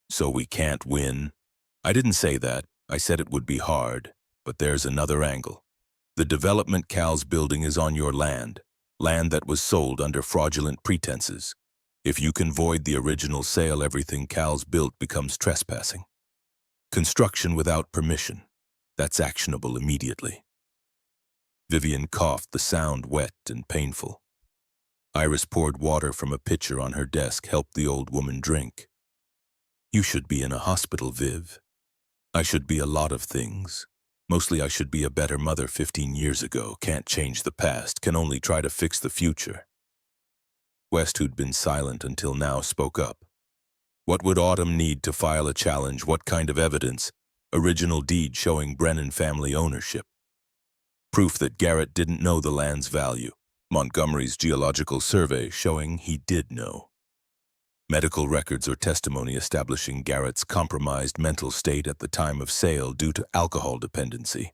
So we can't win? I didn't say that. I said it would be hard. But there's another angle. The development Cal's building is on your land that was sold under fraudulent pretenses. If you can void the original sale, everything Cal's built becomes trespassing. Construction without permission. That's actionable immediately. Vivian coughed, the sound wet and painful. Iris poured water from a pitcher on her desk, helped the old woman drink. You should be in a hospital, Viv. I should be a lot of things. Mostly I should be a better mother 15 years ago. Can't change the past, can only try to fix the future. West, who'd been silent until now, spoke up. What would Autumn need to file a challenge? What kind of evidence? Original deed showing Brennan family ownership. Proof that Garrett didn't know the land's value. Montgomery's geological survey showing he did know. Medical records or testimony establishing Garrett's compromised mental state at the time of sale due to alcohol dependency.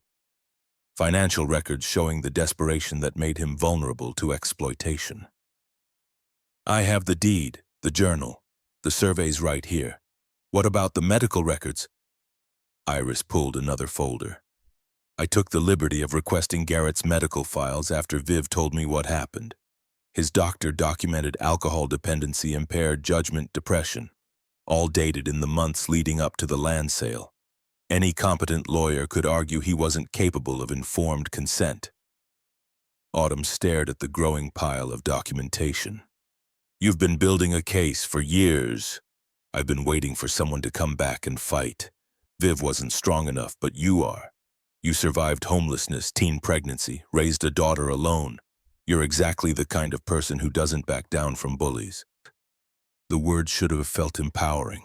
Financial records showing the desperation that made him vulnerable to exploitation. I have the deed, the journal. The survey's right here. What about the medical records? Iris pulled another folder. I took the liberty of requesting Garrett's medical files after Viv told me what happened. His doctor documented alcohol dependency, impaired judgment, depression, all dated in the months leading up to the land sale. Any competent lawyer could argue he wasn't capable of informed consent. Autumn stared at the growing pile of documentation. You've been building a case for years. I've been waiting for someone to come back and fight. Viv wasn't strong enough, but you are. You survived homelessness, teen pregnancy, raised a daughter alone. You're exactly the kind of person who doesn't back down from bullies. The words should have felt empowering.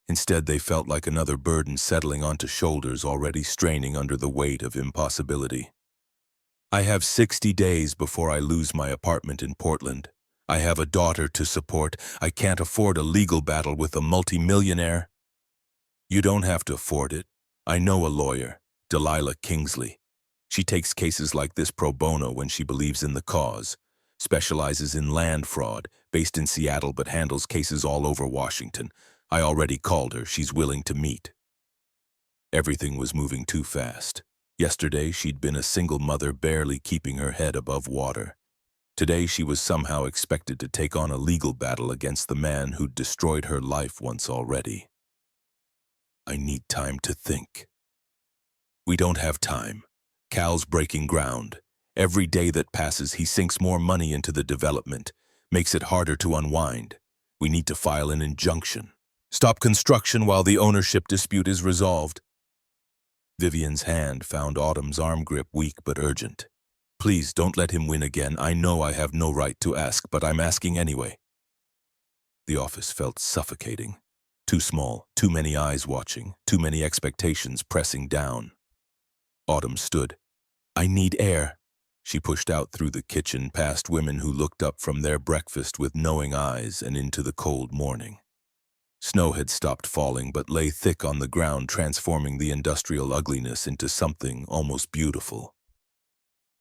Instead, they felt like another burden settling onto shoulders already straining under the weight of impossibility. I have 60 days before I lose my apartment in Portland. I have a daughter to support. I can't afford a legal battle with a multimillionaire. You don't have to afford it. I know a lawyer, Delilah Kingsley. She takes cases like this pro bono when she believes in the cause, specializes in land fraud, based in Seattle but handles cases all over Washington. I already called her. She's willing to meet. Everything was moving too fast. Yesterday, she'd been a single mother barely keeping her head above water. Today, she was somehow expected to take on a legal battle against the man who'd destroyed her life once already. I need time to think. We don't have time. Cal's breaking ground. Every day that passes, he sinks more money into the development, makes it harder to unwind. We need to file an injunction. Stop construction while the ownership dispute is resolved. Vivian's hand found Autumn's arm grip, weak but urgent. Please don't let him win again. I know I have no right to ask, but I'm asking anyway. The office felt suffocating. Too small, too many eyes watching, too many expectations pressing down. Autumn stood. I need air. She pushed out through the kitchen, past women who looked up from their breakfast with knowing eyes and into the cold morning. Snow had stopped falling but lay thick on the ground, transforming the industrial ugliness into something almost beautiful.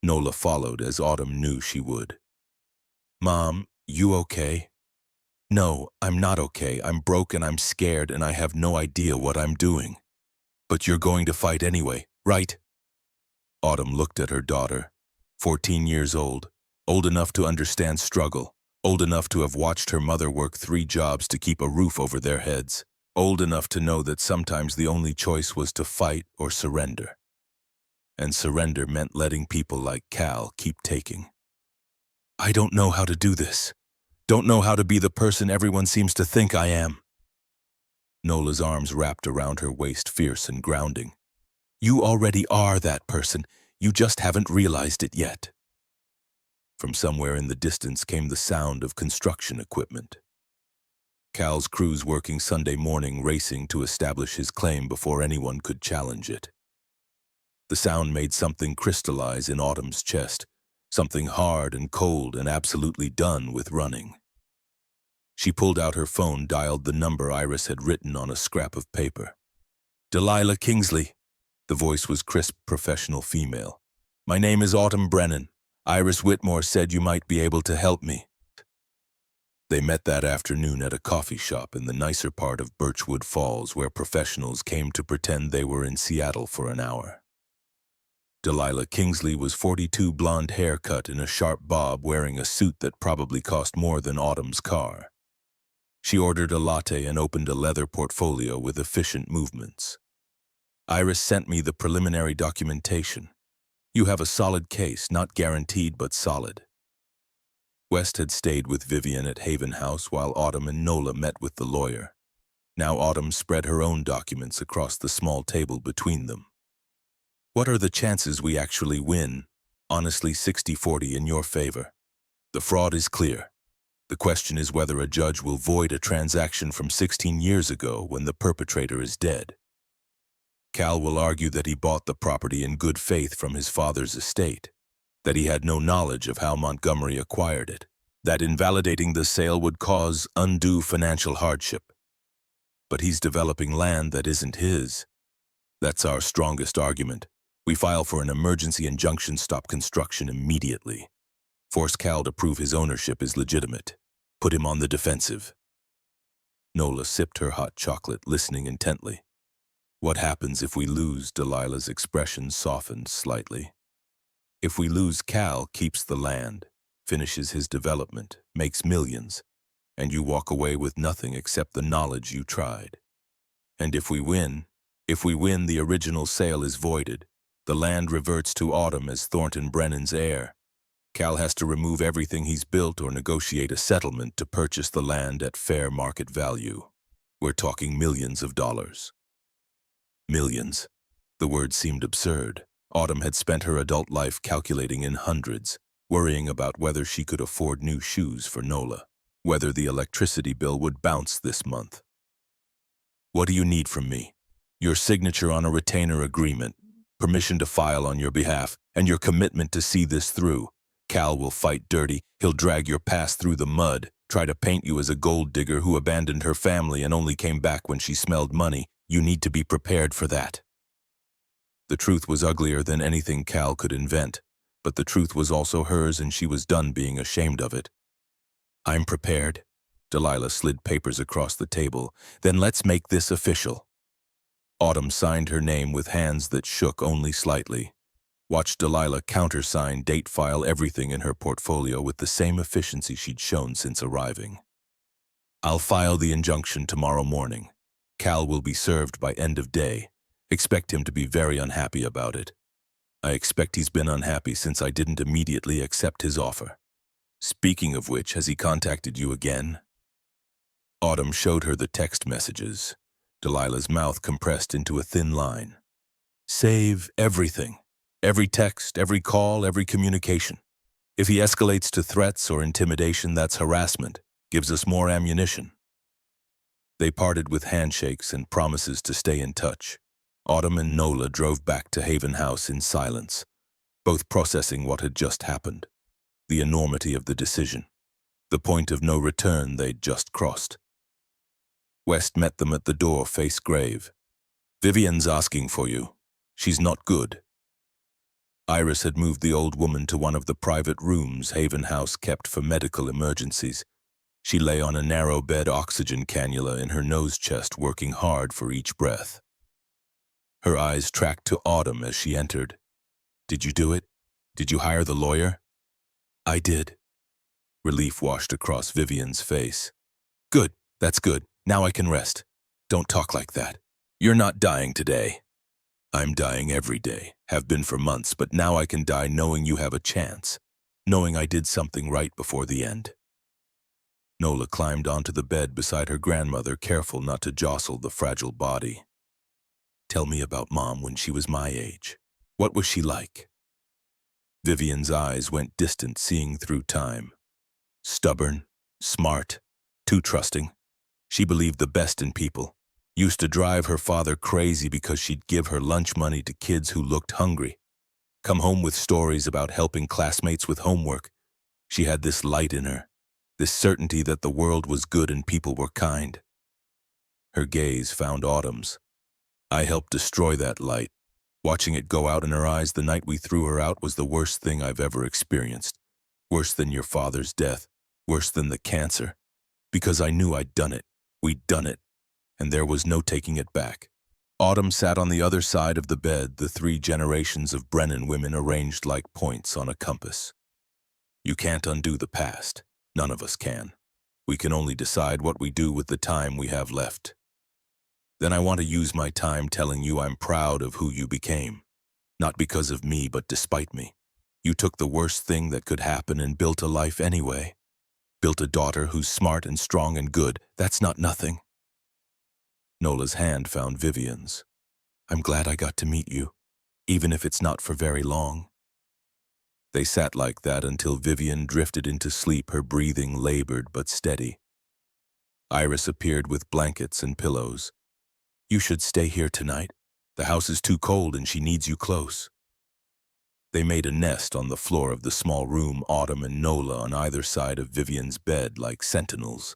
Nola followed as Autumn knew she would. Mom, you okay? No, I'm not okay. I'm broke and I'm scared and I have no idea what I'm doing. But you're going to fight anyway, right? Autumn looked at her daughter, 14 years old enough to understand struggle, old enough to have watched her mother work 3 jobs to keep a roof over their heads, old enough to know that sometimes the only choice was to fight or surrender. And surrender meant letting people like Cal keep taking. I don't know how to do this. Don't know how to be the person everyone seems to think I am. Nola's arms wrapped around her waist, fierce and grounding. You already are that person. You just haven't realized it yet. From somewhere in the distance came the sound of construction equipment. Cal's crews working Sunday morning, racing to establish his claim before anyone could challenge it. The sound made something crystallize in Autumn's chest, something hard and cold and absolutely done with running. She pulled out her phone, dialed the number Iris had written on a scrap of paper. Delilah Kingsley. The voice was crisp, professional female. My name is Autumn Brennan. Iris Whitmore said you might be able to help me. They met that afternoon at a coffee shop in the nicer part of Birchwood Falls, where professionals came to pretend they were in Seattle for an hour. Delilah Kingsley was 42, blonde hair cut in a sharp bob, wearing a suit that probably cost more than Autumn's car. She ordered a latte and opened a leather portfolio with efficient movements. Iris sent me the preliminary documentation. You have a solid case, not guaranteed but solid. West had stayed with Vivian at Haven House while Autumn and Nola met with the lawyer. Now Autumn spread her own documents across the small table between them. What are the chances we actually win? Honestly, 60-40 in your favor. The fraud is clear. The question is whether a judge will void a transaction from 16 years ago when the perpetrator is dead. Cal will argue that he bought the property in good faith from his father's estate, that he had no knowledge of how Montgomery acquired it, that invalidating the sale would cause undue financial hardship. But he's developing land that isn't his. That's our strongest argument. We file for an emergency injunction, stop construction immediately. Force Cal to prove his ownership is legitimate. Put him on the defensive. Nola sipped her hot chocolate, listening intently. What happens if we lose? Delilah's expression softened slightly. If we lose, Cal keeps the land, finishes his development, makes millions, and you walk away with nothing except the knowledge you tried. And if we win, the original sale is voided. The land reverts to Autumn as Thornton Brennan's heir. Cal has to remove everything he's built or negotiate a settlement to purchase the land at fair market value. We're talking millions of dollars. Millions. The word seemed absurd. Autumn had spent her adult life calculating in hundreds, worrying about whether she could afford new shoes for Nola, whether the electricity bill would bounce this month. What do you need from me? Your signature on a retainer agreement, permission to file on your behalf, and your commitment to see this through. Cal will fight dirty. He'll drag your past through the mud, try to paint you as a gold digger who abandoned her family and only came back when she smelled money. You need to be prepared for that. The truth was uglier than anything Cal could invent, but the truth was also hers, and she was done being ashamed of it. I'm prepared. Delilah slid papers across the table. Then let's make this official. Autumn signed her name with hands that shook only slightly. Watched Delilah countersign, date file, everything in her portfolio with the same efficiency she'd shown since arriving. I'll file the injunction tomorrow morning. Cal will be served by end of day. Expect him to be very unhappy about it. I expect he's been unhappy since I didn't immediately accept his offer. Speaking of which, has he contacted you again? Autumn showed her the text messages. Delilah's mouth compressed into a thin line. Save everything. Every text, every call, every communication. If he escalates to threats or intimidation, that's harassment. Gives us more ammunition. They parted with handshakes and promises to stay in touch. Autumn and Nola drove back to Haven House in silence, both processing what had just happened, the enormity of the decision, the point of no return they'd just crossed. West met them at the door, face grave. Vivian's asking for you. She's not good. Iris had moved the old woman to one of the private rooms Haven House kept for medical emergencies. She lay on a narrow bed, oxygen cannula in her nose chest, working hard for each breath. Her eyes tracked to Autumn as she entered. Did you do it? Did you hire the lawyer? I did. Relief washed across Vivian's face. Good, that's good. Now I can rest. Don't talk like that. You're not dying today. I'm dying every day, have been for months, but now I can die knowing you have a chance, knowing I did something right before the end. Nola climbed onto the bed beside her grandmother, careful not to jostle the fragile body. Tell me about Mom when she was my age. What was she like? Vivian's eyes went distant, seeing through time. Stubborn, smart, too trusting. She believed the best in people. Used to drive her father crazy because she'd give her lunch money to kids who looked hungry. Come home with stories about helping classmates with homework. She had this light in her, this certainty that the world was good and people were kind. Her gaze found Autumn's. I helped destroy that light. Watching it go out in her eyes the night we threw her out was the worst thing I've ever experienced. Worse than your father's death. Worse than the cancer. Because I knew I'd done it. We'd done it. And there was no taking it back. Autumn sat on the other side of the bed, the 3 generations of Brennan women arranged like points on a compass. You can't undo the past. None of us can. We can only decide what we do with the time we have left. Then I want to use my time telling you I'm proud of who you became. Not because of me, but despite me. You took the worst thing that could happen and built a life anyway. Built a daughter who's smart and strong and good. That's not nothing. Nola's hand found Vivian's. I'm glad I got to meet you, even if it's not for very long. They sat like that until Vivian drifted into sleep, her breathing labored but steady. Iris appeared with blankets and pillows. You should stay here tonight. The house is too cold and she needs you close. They made a nest on the floor of the small room, Autumn and Nola on either side of Vivian's bed like sentinels.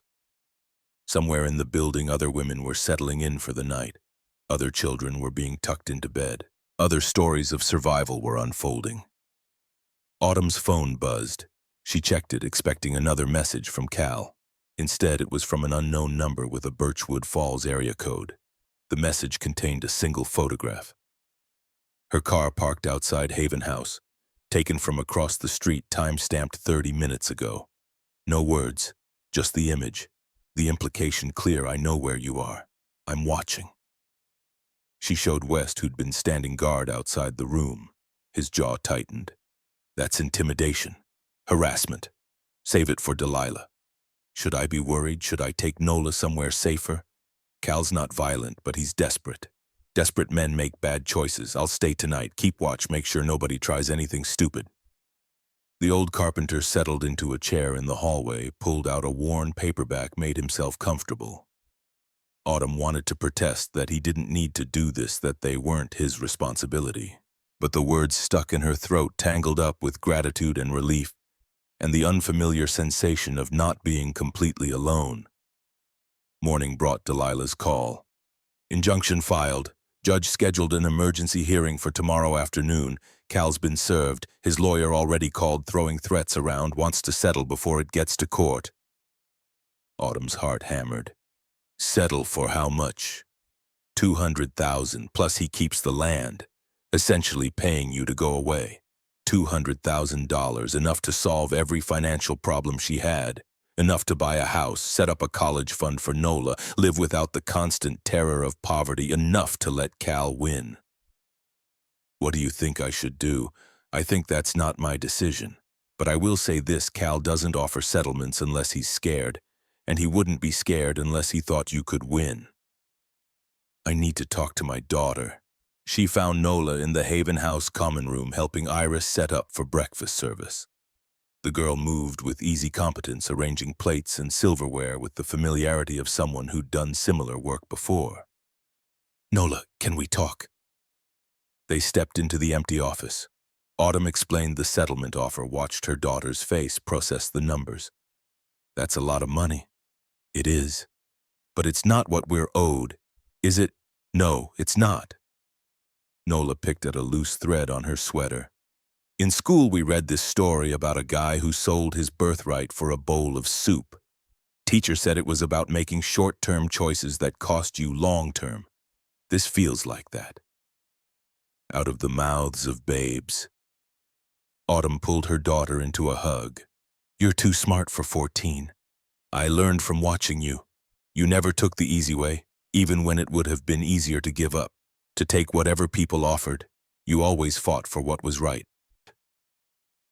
Somewhere in the building, other women were settling in for the night. Other children were being tucked into bed. Other stories of survival were unfolding. Autumn's phone buzzed. She checked it, expecting another message from Cal. Instead, it was from an unknown number with a Birchwood Falls area code. The message contained a single photograph. Her car parked outside Haven House, taken from across the street, time-stamped 30 minutes ago. No words, just the image. The implication clear: I know where you are. I'm watching. She showed West, who'd been standing guard outside the room. His jaw tightened. That's intimidation. Harassment. Save it for Delilah. Should I be worried? Should I take Nola somewhere safer? Cal's not violent, but he's desperate. Desperate men make bad choices. I'll stay tonight. Keep watch. Make sure nobody tries anything stupid. The old carpenter settled into a chair in the hallway, pulled out a worn paperback, made himself comfortable. Autumn wanted to protest that he didn't need to do this, that they weren't his responsibility. But the words stuck in her throat, tangled up with gratitude and relief, and the unfamiliar sensation of not being completely alone. Morning brought Delilah's call. Injunction filed. Judge scheduled an emergency hearing for tomorrow afternoon. Cal's been served. His lawyer already called, throwing threats around, wants to settle before it gets to court. Autumn's heart hammered. Settle for how much? $200,000, plus he keeps the land, essentially paying you to go away. $200,000, enough to solve every financial problem she had. Enough to buy a house, set up a college fund for Nola, live without the constant terror of poverty. Enough to let Cal win. What do you think I should do? I think that's not my decision. But I will say this: Cal doesn't offer settlements unless he's scared, and he wouldn't be scared unless he thought you could win. I need to talk to my daughter. She found Nola in the Haven House common room, helping Iris set up for breakfast service. The girl moved with easy competence, arranging plates and silverware with the familiarity of someone who'd done similar work before. Nola, can we talk? They stepped into the empty office. Autumn explained the settlement offer, watched her daughter's face, process the numbers. That's a lot of money. It is. But it's not what we're owed. Is it? No, it's not. Nola picked at a loose thread on her sweater. In school, we read this story about a guy who sold his birthright for a bowl of soup. Teacher said it was about making short-term choices that cost you long-term. This feels like that. Out of the mouths of babes. Autumn pulled her daughter into a hug. You're too smart for 14. I learned from watching you. You never took the easy way, even when it would have been easier to give up, to take whatever people offered. You always fought for what was right.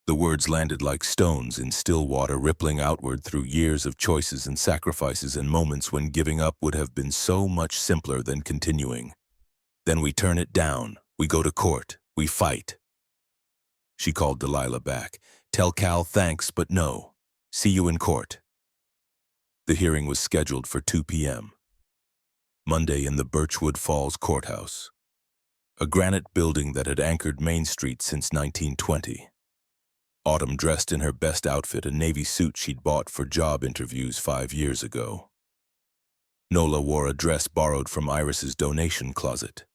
The words landed like stones in still water, rippling outward through years of choices and sacrifices and moments when giving up would have been so much simpler than continuing. Then we turn it down. We go to court. We fight. She called Delilah back. Tell Cal thanks, but no. See you in court. The hearing was scheduled for 2 p.m. Monday in the Birchwood Falls Courthouse, a granite building that had anchored Main Street since 1920. Autumn dressed in her best outfit, a navy suit she'd bought for job interviews 5 years ago. Nola wore a dress borrowed from Iris's donation closet.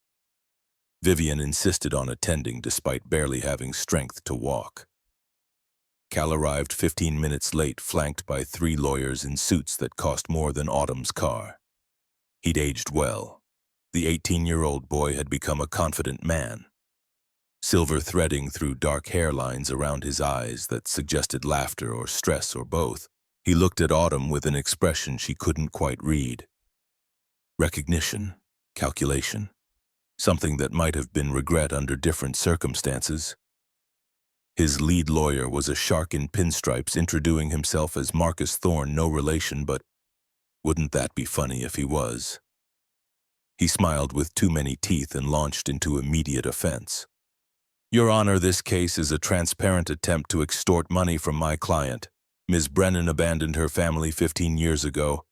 Vivian insisted on attending despite barely having strength to walk. Cal arrived 15 minutes late, flanked by 3 lawyers in suits that cost more than Autumn's car. He'd aged well. The 18-year-old boy had become a confident man. Silver threading through dark hairlines around his eyes that suggested laughter or stress or both, he looked at Autumn with an expression she couldn't quite read. Recognition, calculation, something that might have been regret under different circumstances. His lead lawyer was a shark in pinstripes, introducing himself as Marcus Thorne, no relation, but wouldn't that be funny if he was? He smiled with too many teeth and launched into immediate offense. Your Honor, this case is a transparent attempt to extort money from my client. Ms. Brennan abandoned her family 15 years ago,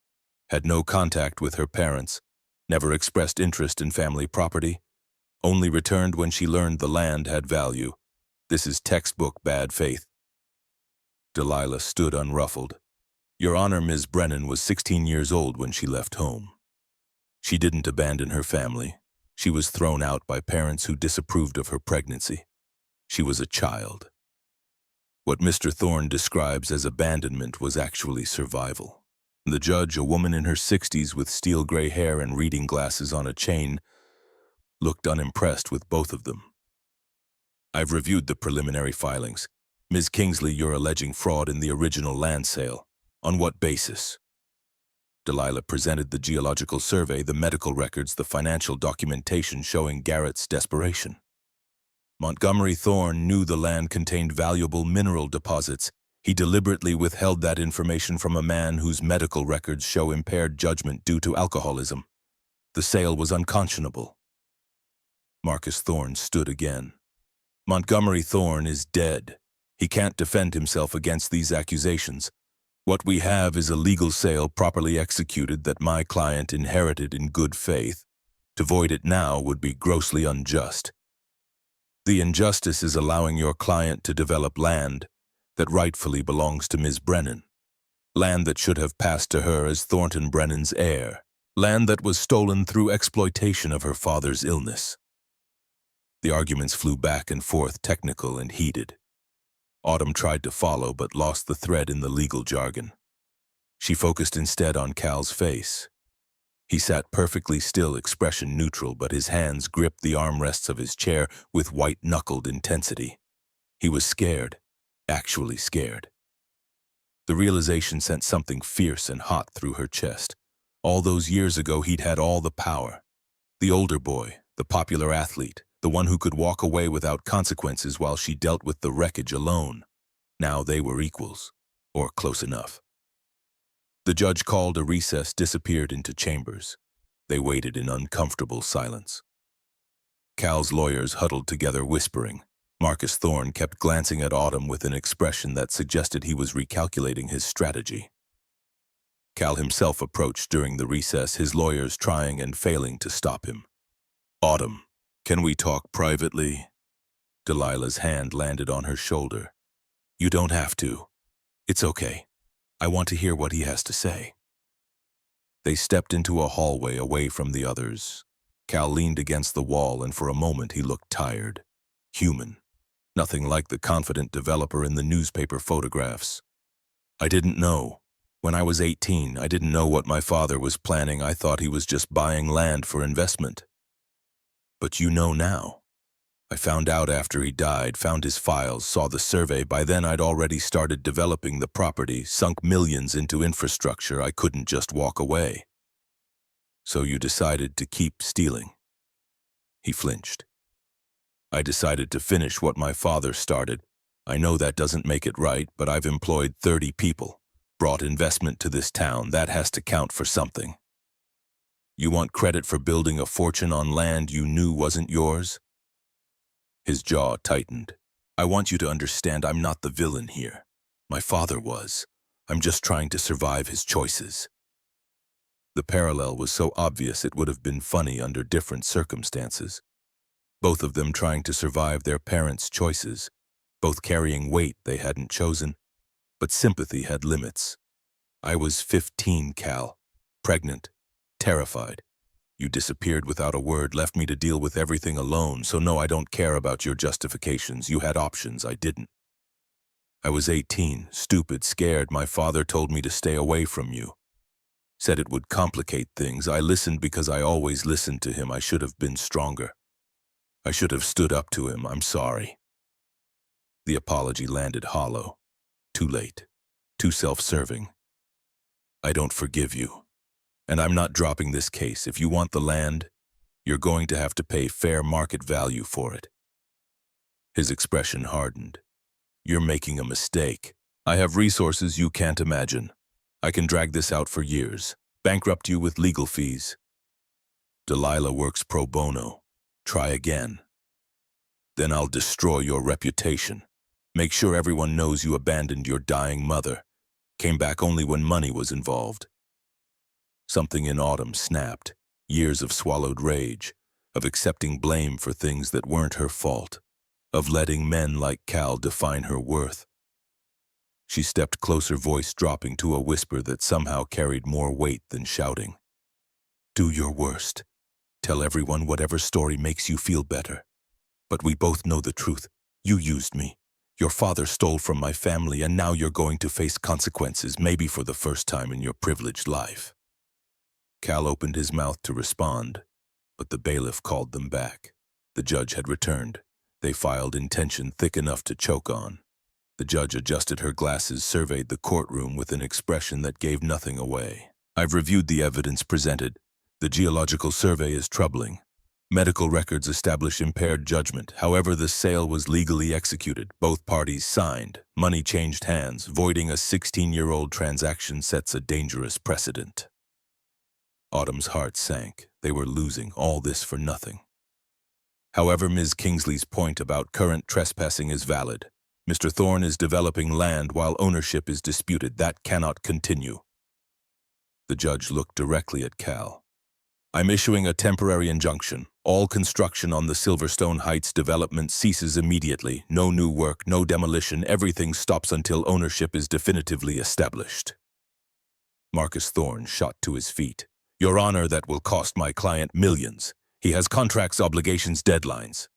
had no contact with her parents, never expressed interest in family property, only returned when she learned the land had value. This is textbook bad faith. Delilah stood unruffled. Your Honor, Ms. Brennan was 16 years old when she left home. She didn't abandon her family. She was thrown out by parents who disapproved of her pregnancy. She was a child. What Mr. Thorne describes as abandonment was actually survival. The judge, a woman in her 60s with steel gray hair and reading glasses on a chain, looked unimpressed with both of them. I've reviewed the preliminary filings. Ms. Kingsley, you're alleging fraud in the original land sale. On what basis? Delilah presented the geological survey, the medical records, the financial documentation showing Garrett's desperation. Montgomery Thorne knew the land contained valuable mineral deposits. He deliberately withheld that information from a man whose medical records show impaired judgment due to alcoholism. The sale was unconscionable. Marcus Thorne stood again. Montgomery Thorne is dead. He can't defend himself against these accusations. What we have is a legal sale properly executed that my client inherited in good faith. To void it now would be grossly unjust. The injustice is allowing your client to develop land that rightfully belongs to Ms. Brennan. Land that should have passed to her as Thornton Brennan's heir. Land that was stolen through exploitation of her father's illness. The arguments flew back and forth, technical and heated. Autumn tried to follow but lost the thread in the legal jargon. She focused instead on Cal's face. He sat perfectly still, expression neutral, but his hands gripped the armrests of his chair with white-knuckled intensity. He was scared, actually scared. The realization sent something fierce and hot through her chest. All those years ago he'd had all the power. The older boy, the popular athlete, the one who could walk away without consequences while she dealt with the wreckage alone. Now they were equals, or close enough. The judge called a recess, disappeared into chambers. They waited in uncomfortable silence. Cal's lawyers huddled together, whispering. Marcus Thorne kept glancing at Autumn with an expression that suggested he was recalculating his strategy. Cal himself approached during the recess, his lawyers trying and failing to stop him. Autumn, can we talk privately? Delilah's hand landed on her shoulder. You don't have to. It's okay. I want to hear what he has to say. They stepped into a hallway away from the others. Cal leaned against the wall, and for a moment he looked tired. Human. Nothing like the confident developer in the newspaper photographs. I didn't know. When I was 18, I didn't know what my father was planning. I thought he was just buying land for investment. But you know now. I found out after he died, found his files, saw the survey. By then I'd already started developing the property, sunk millions into infrastructure. I couldn't just walk away. So you decided to keep stealing. He flinched. I decided to finish what my father started. I know that doesn't make it right, but I've employed 30 people, brought investment to this town. That has to count for something. You want credit for building a fortune on land you knew wasn't yours? His jaw tightened. I want you to understand I'm not the villain here. My father was. I'm just trying to survive his choices. The parallel was so obvious it would have been funny under different circumstances. Both of them trying to survive their parents' choices, both carrying weight they hadn't chosen, but sympathy had limits. I was 15, Cal, pregnant, terrified. You disappeared without a word, left me to deal with everything alone, so no, I don't care about your justifications. You had options, I didn't. I was 18, stupid, scared. My father told me to stay away from you. Said it would complicate things. I listened because I always listened to him. I should have been stronger. I should have stood up to him. I'm sorry. The apology landed hollow. Too late. Too self-serving. I don't forgive you. And I'm not dropping this case. If you want the land, you're going to have to pay fair market value for it. His expression hardened. You're making a mistake. I have resources you can't imagine. I can drag this out for years, bankrupt you with legal fees. Delilah works pro bono. Try again. Then I'll destroy your reputation. Make sure everyone knows you abandoned your dying mother. Came back only when money was involved. Something in Autumn snapped. Years of swallowed rage, of accepting blame for things that weren't her fault, of letting men like Cal define her worth. She stepped closer, voice dropping to a whisper that somehow carried more weight than shouting. Do your worst. Tell everyone whatever story makes you feel better. But we both know the truth. You used me. Your father stole from my family, and now you're going to face consequences, maybe for the first time in your privileged life. Cal opened his mouth to respond, but the bailiff called them back. The judge had returned. They filed intention thick enough to choke on. The judge adjusted her glasses, surveyed the courtroom with an expression that gave nothing away. I've reviewed the evidence presented. The geological survey is troubling. Medical records establish impaired judgment. However, the sale was legally executed. Both parties signed. Money changed hands. Voiding a 16-year-old transaction sets a dangerous precedent. Autumn's heart sank. They were losing all this for nothing. However, Ms. Kingsley's point about current trespassing is valid. Mr. Thorne is developing land while ownership is disputed. That cannot continue. The judge looked directly at Cal. I'm issuing a temporary injunction. All construction on the Silverstone Heights development ceases immediately. No new work, no demolition. Everything stops until ownership is definitively established. Marcus Thorne shot to his feet. Your Honor, that will cost my client millions. He has contracts, obligations, deadlines.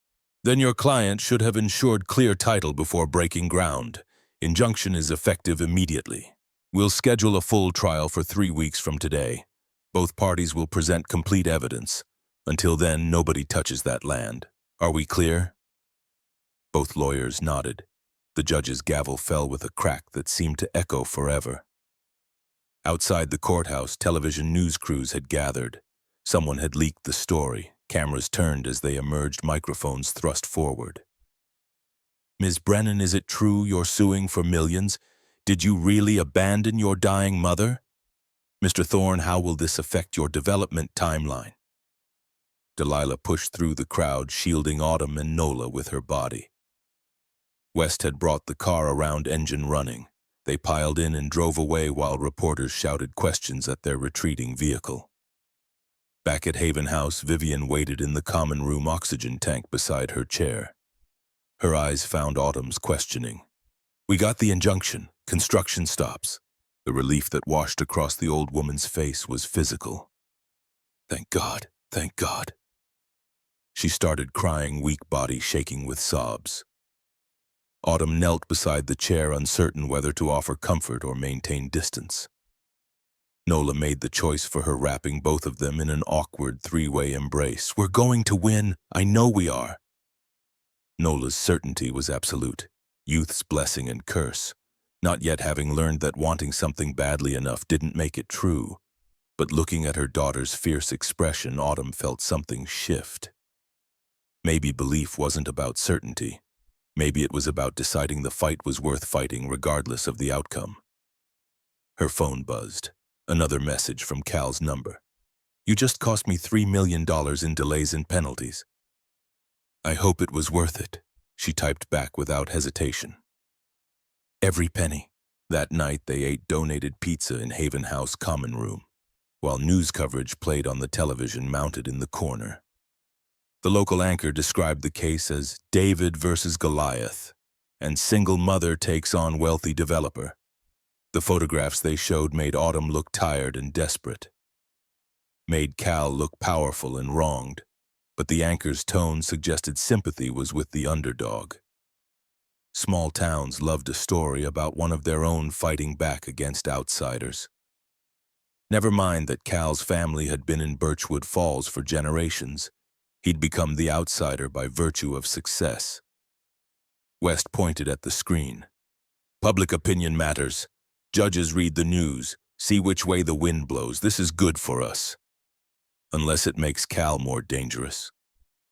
Then your client should have ensured clear title before breaking ground. Injunction is effective immediately. We'll schedule a full trial for 3 weeks from today. Both parties will present complete evidence. Until then, nobody touches that land. Are we clear? Both lawyers nodded. The judge's gavel fell with a crack that seemed to echo forever. Outside the courthouse, television news crews had gathered. Someone had leaked the story. Cameras turned as they emerged, microphones thrust forward. Ms. Brennan, is it true you're suing for millions? Did you really abandon your dying mother? Mr. Thorne, how will this affect your development timeline? Delilah pushed through the crowd, shielding Autumn and Nola with her body. West had brought the car around, engine running. They piled in and drove away while reporters shouted questions at their retreating vehicle. Back at Haven House, Vivian waited in the common room oxygen tank beside her chair. Her eyes found Autumn's questioning. We got the injunction. Construction stops. The relief that washed across the old woman's face was physical. Thank God, thank God. She started crying, weak body shaking with sobs. Autumn knelt beside the chair, uncertain whether to offer comfort or maintain distance. Nola made the choice for her, wrapping both of them in an awkward three-way embrace. We're going to win. I know we are. Nola's certainty was absolute. Youth's blessing and curse. Not yet having learned that wanting something badly enough didn't make it true. But looking at her daughter's fierce expression, Autumn felt something shift. Maybe belief wasn't about certainty. Maybe it was about deciding the fight was worth fighting regardless of the outcome. Her phone buzzed. Another message from Cal's number. You just cost me $3 million in delays and penalties. I hope it was worth it, she typed back without hesitation. Every penny. That night they ate donated pizza in Haven House common room. while news coverage played on the television mounted in the corner. The local anchor described the case as David versus Goliath, and single mother takes on wealthy developer. The photographs they showed made Autumn look tired and desperate, made Cal look powerful and wronged, but the anchor's tone suggested sympathy was with the underdog. Small towns loved a story about one of their own fighting back against outsiders. Never mind that Cal's family had been in Birchwood Falls for generations. He'd become the outsider by virtue of success. West pointed at the screen. Public opinion matters. Judges read the news, see which way the wind blows. This is good for us. Unless it makes Cal more dangerous.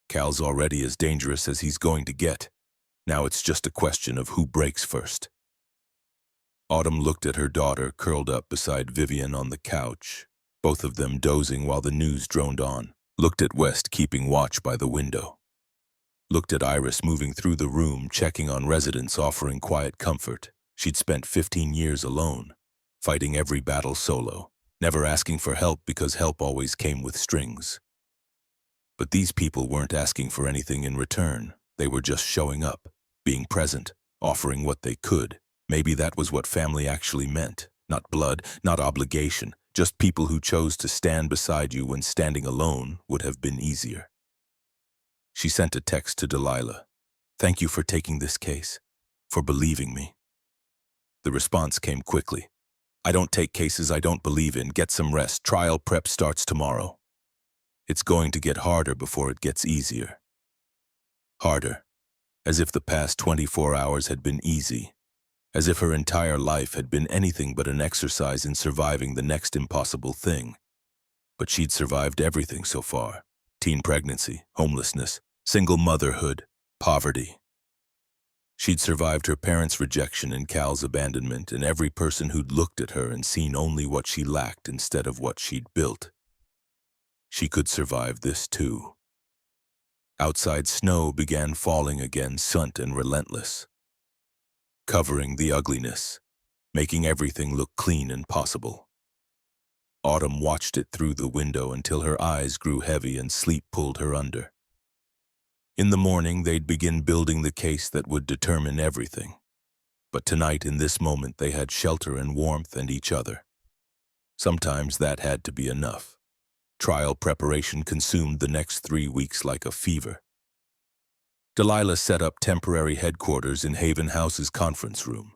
Cal's already as dangerous as he's going to get. Now it's just a question of who breaks first. Autumn looked at her daughter curled up beside Vivian on the couch, both of them dozing while the news droned on. Looked at West keeping watch by the window. Looked at Iris moving through the room, checking on residents, offering quiet comfort. She'd spent 15 years alone, fighting every battle solo, never asking for help because help always came with strings. But these people weren't asking for anything in return. They were just showing up, being present, offering what they could. Maybe that was what family actually meant. Not blood, not obligation, just people who chose to stand beside you when standing alone would have been easier. She sent a text to Delilah. "Thank you for taking this case, for believing me." The response came quickly. "I don't take cases I don't believe in. Get some rest. Trial prep starts tomorrow." It's going to get harder before it gets easier. Harder, as if the past 24 hours had been easy, as if her entire life had been anything but an exercise in surviving the next impossible thing. But she'd survived everything so far. Teen pregnancy, homelessness, single motherhood, poverty. She'd survived her parents' rejection and Cal's abandonment, and every person who'd looked at her and seen only what she lacked instead of what she'd built. She could survive this too. Outside snow began falling again, sunt and relentless, covering the ugliness, making everything look clean and possible. Autumn watched it through the window until her eyes grew heavy and sleep pulled her under. In the morning, they'd begin building the case that would determine everything. But tonight, in this moment, they had shelter and warmth and each other. Sometimes that had to be enough. Trial preparation consumed the next 3 weeks like a fever. Delilah set up temporary headquarters in Haven House's conference room,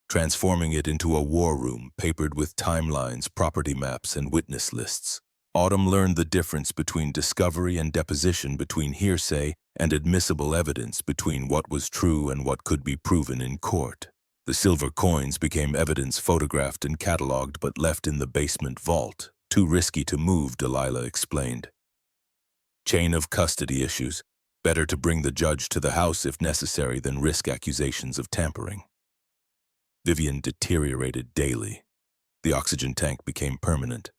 transforming it into a war room papered with timelines, property maps, and witness lists. Autumn learned the difference between discovery and deposition, between hearsay and admissible evidence, between what was true and what could be proven in court. The silver coins became evidence photographed and cataloged but left in the basement vault. Too risky to move, Delilah explained. Chain of custody issues. Better to bring the judge to the house if necessary than risk accusations of tampering. Vivian deteriorated daily. The oxygen tank became permanent.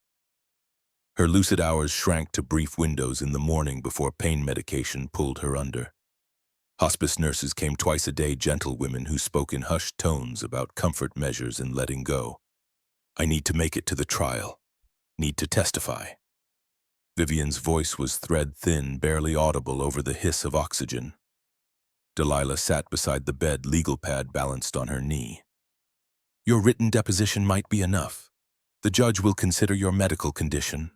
Her lucid hours shrank to brief windows in the morning before pain medication pulled her under. Hospice nurses came twice a day, gentle women who spoke in hushed tones about comfort measures and letting go. "I need to make it to the trial. Need to testify." Vivian's voice was thread-thin, barely audible over the hiss of oxygen. Delilah sat beside the bed, legal pad balanced on her knee. "Your written deposition might be enough. The judge will consider your medical condition."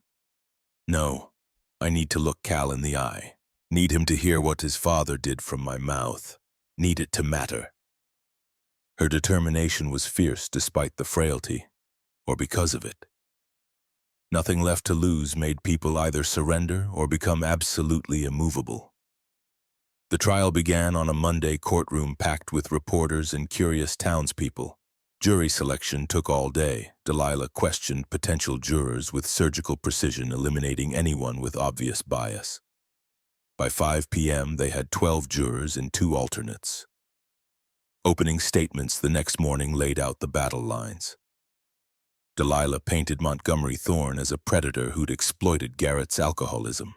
"No, I need to look Cal in the eye. Need him to hear what his father did from my mouth. Need it to matter." Her determination was fierce despite the frailty, or because of it. Nothing left to lose made people either surrender or become absolutely immovable. The trial began on a Monday, courtroom packed with reporters and curious townspeople. Jury selection took all day. Delilah questioned potential jurors with surgical precision, eliminating anyone with obvious bias. By 5 p.m., they had 12 jurors and 2 alternates. Opening statements the next morning laid out the battle lines. Delilah painted Montgomery Thorne as a predator who'd exploited Garrett's alcoholism.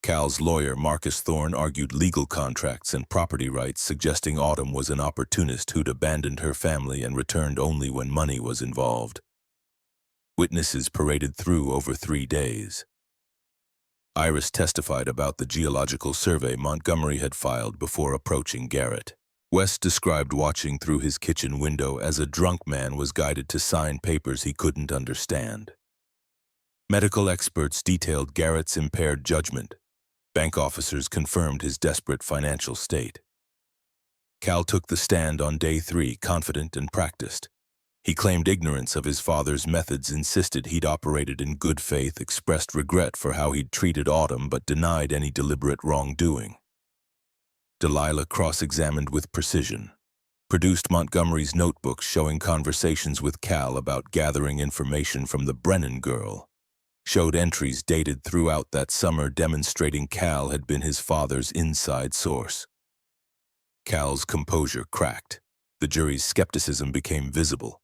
Cal's lawyer, Marcus Thorne, argued legal contracts and property rights, suggesting Autumn was an opportunist who'd abandoned her family and returned only when money was involved. Witnesses paraded through over 3 days. Iris testified about the geological survey Montgomery had filed before approaching Garrett. West described watching through his kitchen window as a drunk man was guided to sign papers he couldn't understand. Medical experts detailed Garrett's impaired judgment. Bank officers confirmed his desperate financial state. Cal took the stand on day 3, confident and practiced. He claimed ignorance of his father's methods, insisted he'd operated in good faith, expressed regret for how he'd treated Autumn, but denied any deliberate wrongdoing. Delilah cross-examined with precision, produced Montgomery's notebooks showing conversations with Cal about gathering information from the Brennan girl, showed entries dated throughout that summer demonstrating Cal had been his father's inside source. Cal's composure cracked. The jury's skepticism became visible.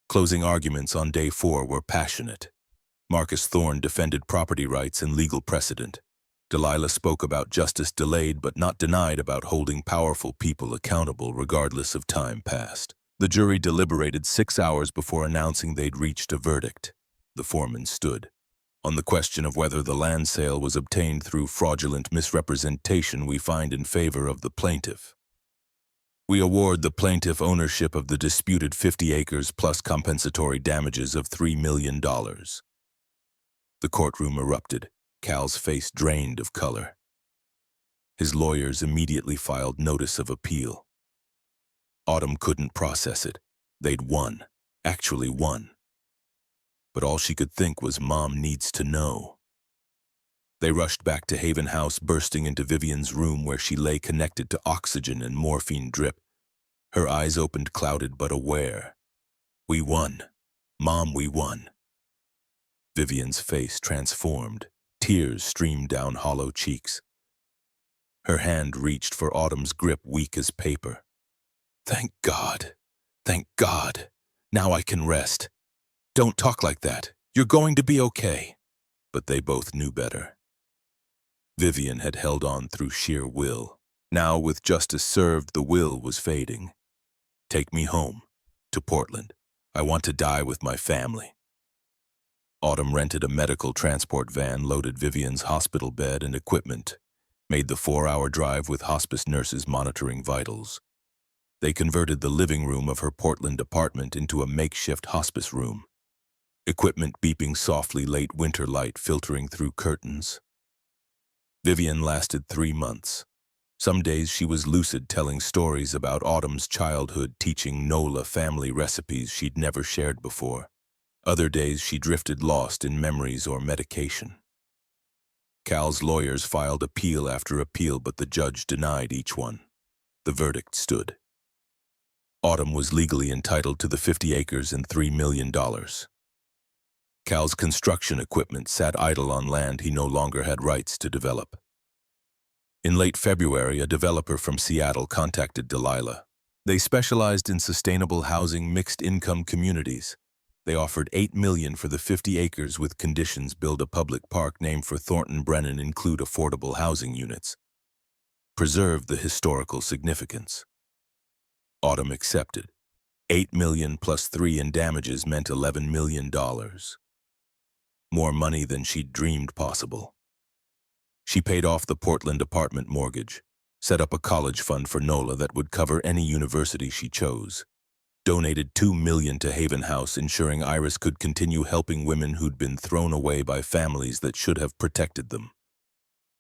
Closing arguments on day 4 were passionate. Marcus Thorne defended property rights and legal precedent. Delilah spoke about justice delayed but not denied, about holding powerful people accountable regardless of time passed. The jury deliberated 6 hours before announcing they'd reached a verdict. The foreman stood. On the question of whether the land sale was obtained through fraudulent misrepresentation, we find in favor of the plaintiff. We award the plaintiff ownership of the disputed 50 acres plus compensatory damages of $3 million. The courtroom erupted, Cal's face drained of color. His lawyers immediately filed notice of appeal. Autumn couldn't process it. They'd won, actually won. But all she could think was, Mom needs to know. They rushed back to Haven House, bursting into Vivian's room where she lay connected to oxygen and morphine drip. Her eyes opened, clouded but aware. We won. Mom, we won. Vivian's face transformed. Tears streamed down hollow cheeks. Her hand reached for Autumn's grip, weak as paper. Thank God. Thank God. Now I can rest. Don't talk like that. You're going to be okay. But they both knew better. Vivian had held on through sheer will. Now, with justice served, the will was fading. Take me home, to Portland. I want to die with my family. Autumn rented a medical transport van, loaded Vivian's hospital bed and equipment, made the 4-hour drive with hospice nurses monitoring vitals. They converted the living room of her Portland apartment into a makeshift hospice room. Equipment beeping softly, late winter light filtering through curtains. Vivian lasted 3 months. Some days she was lucid, telling stories about Autumn's childhood, teaching Nola family recipes she'd never shared before. Other days she drifted lost in memories or medication. Cal's lawyers filed appeal after appeal, but the judge denied each one. The verdict stood. Autumn was legally entitled to the 50 acres and $3 million. Cal's construction equipment sat idle on land he no longer had rights to develop. In late February, a developer from Seattle contacted Delilah. They specialized in sustainable housing, mixed-income communities. They offered $8 million for the 50 acres with conditions: build a public park named for Thornton Brennan, include affordable housing units, preserve the historical significance. Autumn accepted. $8 million plus $3 in damages meant $11 million. More money than she'd dreamed possible. She paid off the Portland apartment mortgage, set up a college fund for Nola that would cover any university she chose, donated $2 million to Haven House, ensuring Iris could continue helping women who'd been thrown away by families that should have protected them.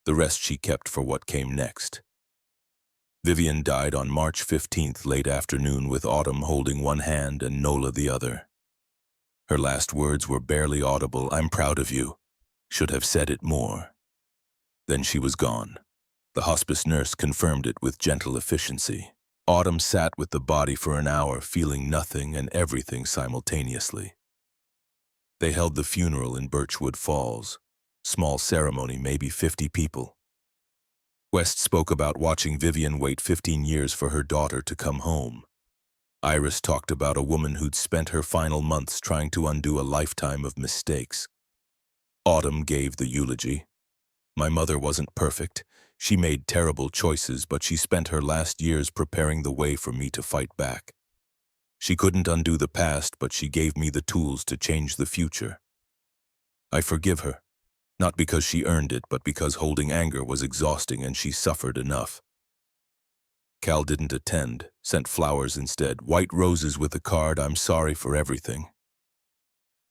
The rest she kept for what came next. Vivian died on March 15th, late afternoon, with Autumn holding one hand and Nola the other. Her last words were barely audible. I'm proud of you. Should have said it more. Then she was gone. The hospice nurse confirmed it with gentle efficiency. Autumn sat with the body for an hour, feeling nothing and everything simultaneously. They held the funeral in Birchwood Falls. Small ceremony, maybe 50 people. West spoke about watching Vivian wait 15 years for her daughter to come home. Iris talked about a woman who'd spent her final months trying to undo a lifetime of mistakes. Autumn gave the eulogy. My mother wasn't perfect. She made terrible choices, but she spent her last years preparing the way for me to fight back. She couldn't undo the past, but she gave me the tools to change the future. I forgive her, not because she earned it, but because holding anger was exhausting and she suffered enough. Cal didn't attend, sent flowers instead, white roses with a card, "I'm sorry for everything."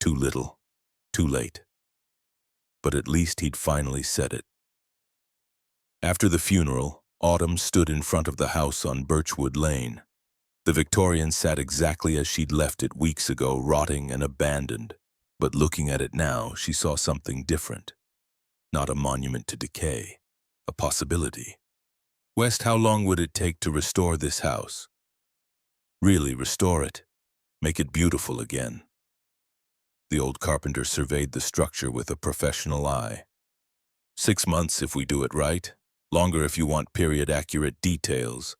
Too little, too late. But at least he'd finally said it. After the funeral, Autumn stood in front of the house on Birchwood Lane. The Victorian sat exactly as she'd left it weeks ago, rotting and abandoned. But looking at it now, she saw something different. Not a monument to decay, a possibility. "West, how long would it take to restore this house?" "Really restore it, make it beautiful again." The old carpenter surveyed the structure with a professional eye. "6 months if we do it right. Longer if you want period-accurate details.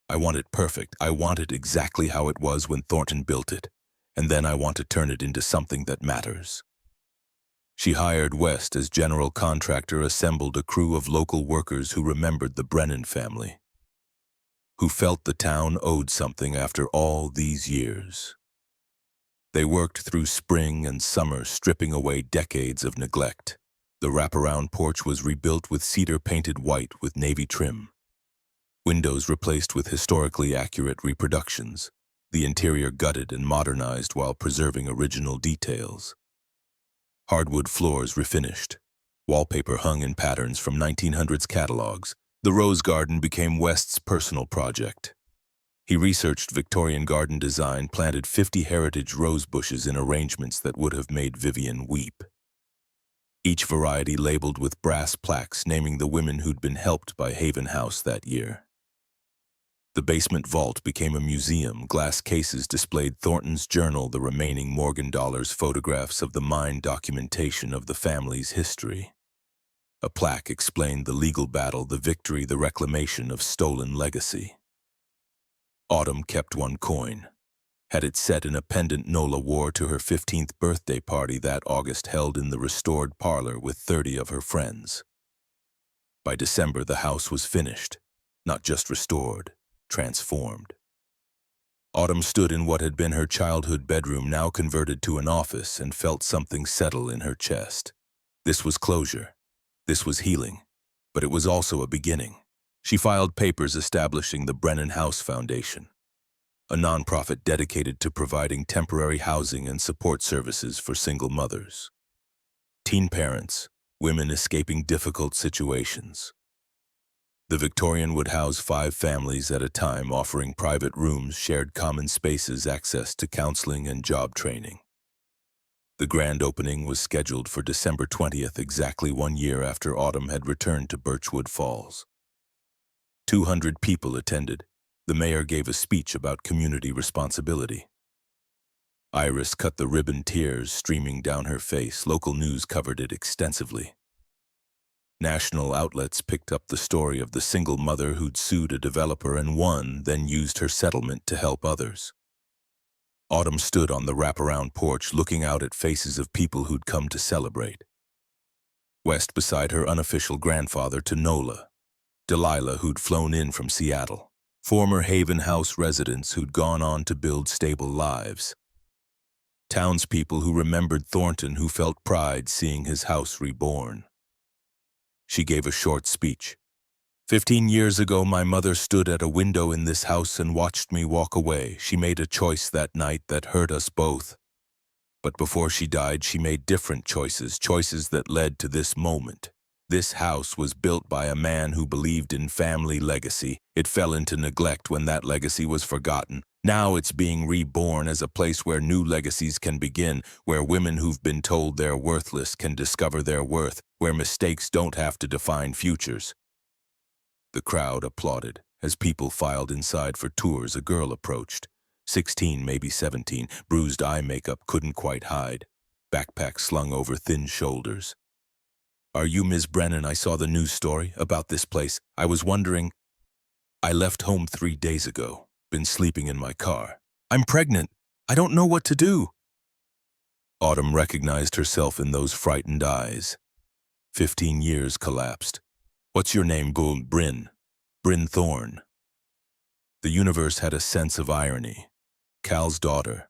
I want it perfect. I want it exactly how it was when Thornton built it. And then I want to turn it into something that matters." She hired West as general contractor, assembled a crew of local workers who remembered the Brennan family, who felt the town owed something after all these years. They worked through spring and summer, stripping away decades of neglect. The wraparound porch was rebuilt with cedar painted white with navy trim. Windows replaced with historically accurate reproductions. The interior gutted and modernized while preserving original details. Hardwood floors refinished. Wallpaper hung in patterns from 1900s catalogs. The rose garden became West's personal project. He researched Victorian garden design, planted 50 heritage rose bushes in arrangements that would have made Vivian weep. Each variety labeled with brass plaques naming the women who'd been helped by Haven House that year. The basement vault became a museum. Glass cases displayed Thornton's journal, the remaining Morgan dollars, photographs of the mine, documentation of the family's history. A plaque explained the legal battle, the victory, the reclamation of stolen legacy. Autumn kept one coin. Had it set in a pendant Nola wore to her 15th birthday party that August, held in the restored parlor with 30 of her friends. By December, the house was finished, not just restored, transformed. Autumn stood in what had been her childhood bedroom, now converted to an office, and felt something settle in her chest. This was closure. This was healing. But it was also a beginning. She filed papers establishing the Brennan House Foundation, a nonprofit dedicated to providing temporary housing and support services for single mothers, teen parents, women escaping difficult situations. The Victorian would house 5 families at a time, offering private rooms, shared common spaces, access to counseling and job training. The grand opening was scheduled for December 20th, exactly 1 year after Autumn had returned to Birchwood Falls. 200 people attended. The mayor gave a speech about community responsibility. Iris cut the ribbon, tears streaming down her face. Local news covered it extensively. National outlets picked up the story of the single mother who'd sued a developer and won, then used her settlement to help others. Autumn stood on the wraparound porch, looking out at faces of people who'd come to celebrate. West beside her unofficial grandfather to Nola, Delilah, who'd flown in from Seattle, former Haven House residents who'd gone on to build stable lives. Townspeople who remembered Thornton, who felt pride seeing his house reborn. She gave a short speech. 15 years ago, my mother stood at a window in this house and watched me walk away. She made a choice that night that hurt us both. But before she died, she made different choices, choices that led to this moment. This house was built by a man who believed in family legacy. It fell into neglect when that legacy was forgotten. Now it's being reborn as a place where new legacies can begin, where women who've been told they're worthless can discover their worth, where mistakes don't have to define futures. The crowd applauded. As people filed inside for tours, a girl approached. 16, maybe 17, bruised eye makeup couldn't quite hide. Backpack slung over thin shoulders. Are you Ms. Brennan? I saw the news story about this place. I was wondering. I left home 3 days ago. Been sleeping in my car. I'm pregnant. I don't know what to do. Autumn recognized herself in those frightened eyes. 15 years collapsed. What's your name? Bryn. Bryn Thorne. The universe had a sense of irony. Cal's daughter.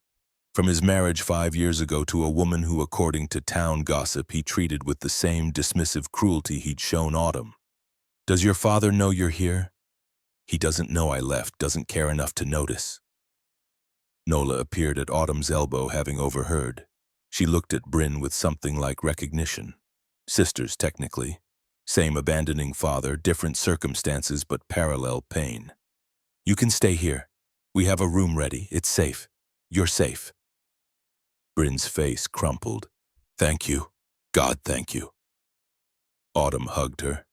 From his marriage 5 years ago to a woman who, according to town gossip, he treated with the same dismissive cruelty he'd shown Autumn. Does your father know you're here? He doesn't know I left, doesn't care enough to notice. Nola appeared at Autumn's elbow, having overheard. She looked at Bryn with something like recognition. Sisters, technically. Same abandoning father, different circumstances, but parallel pain. You can stay here. We have a room ready. It's safe. You're safe. Bryn's face crumpled. Thank you. God, thank you. Autumn hugged her.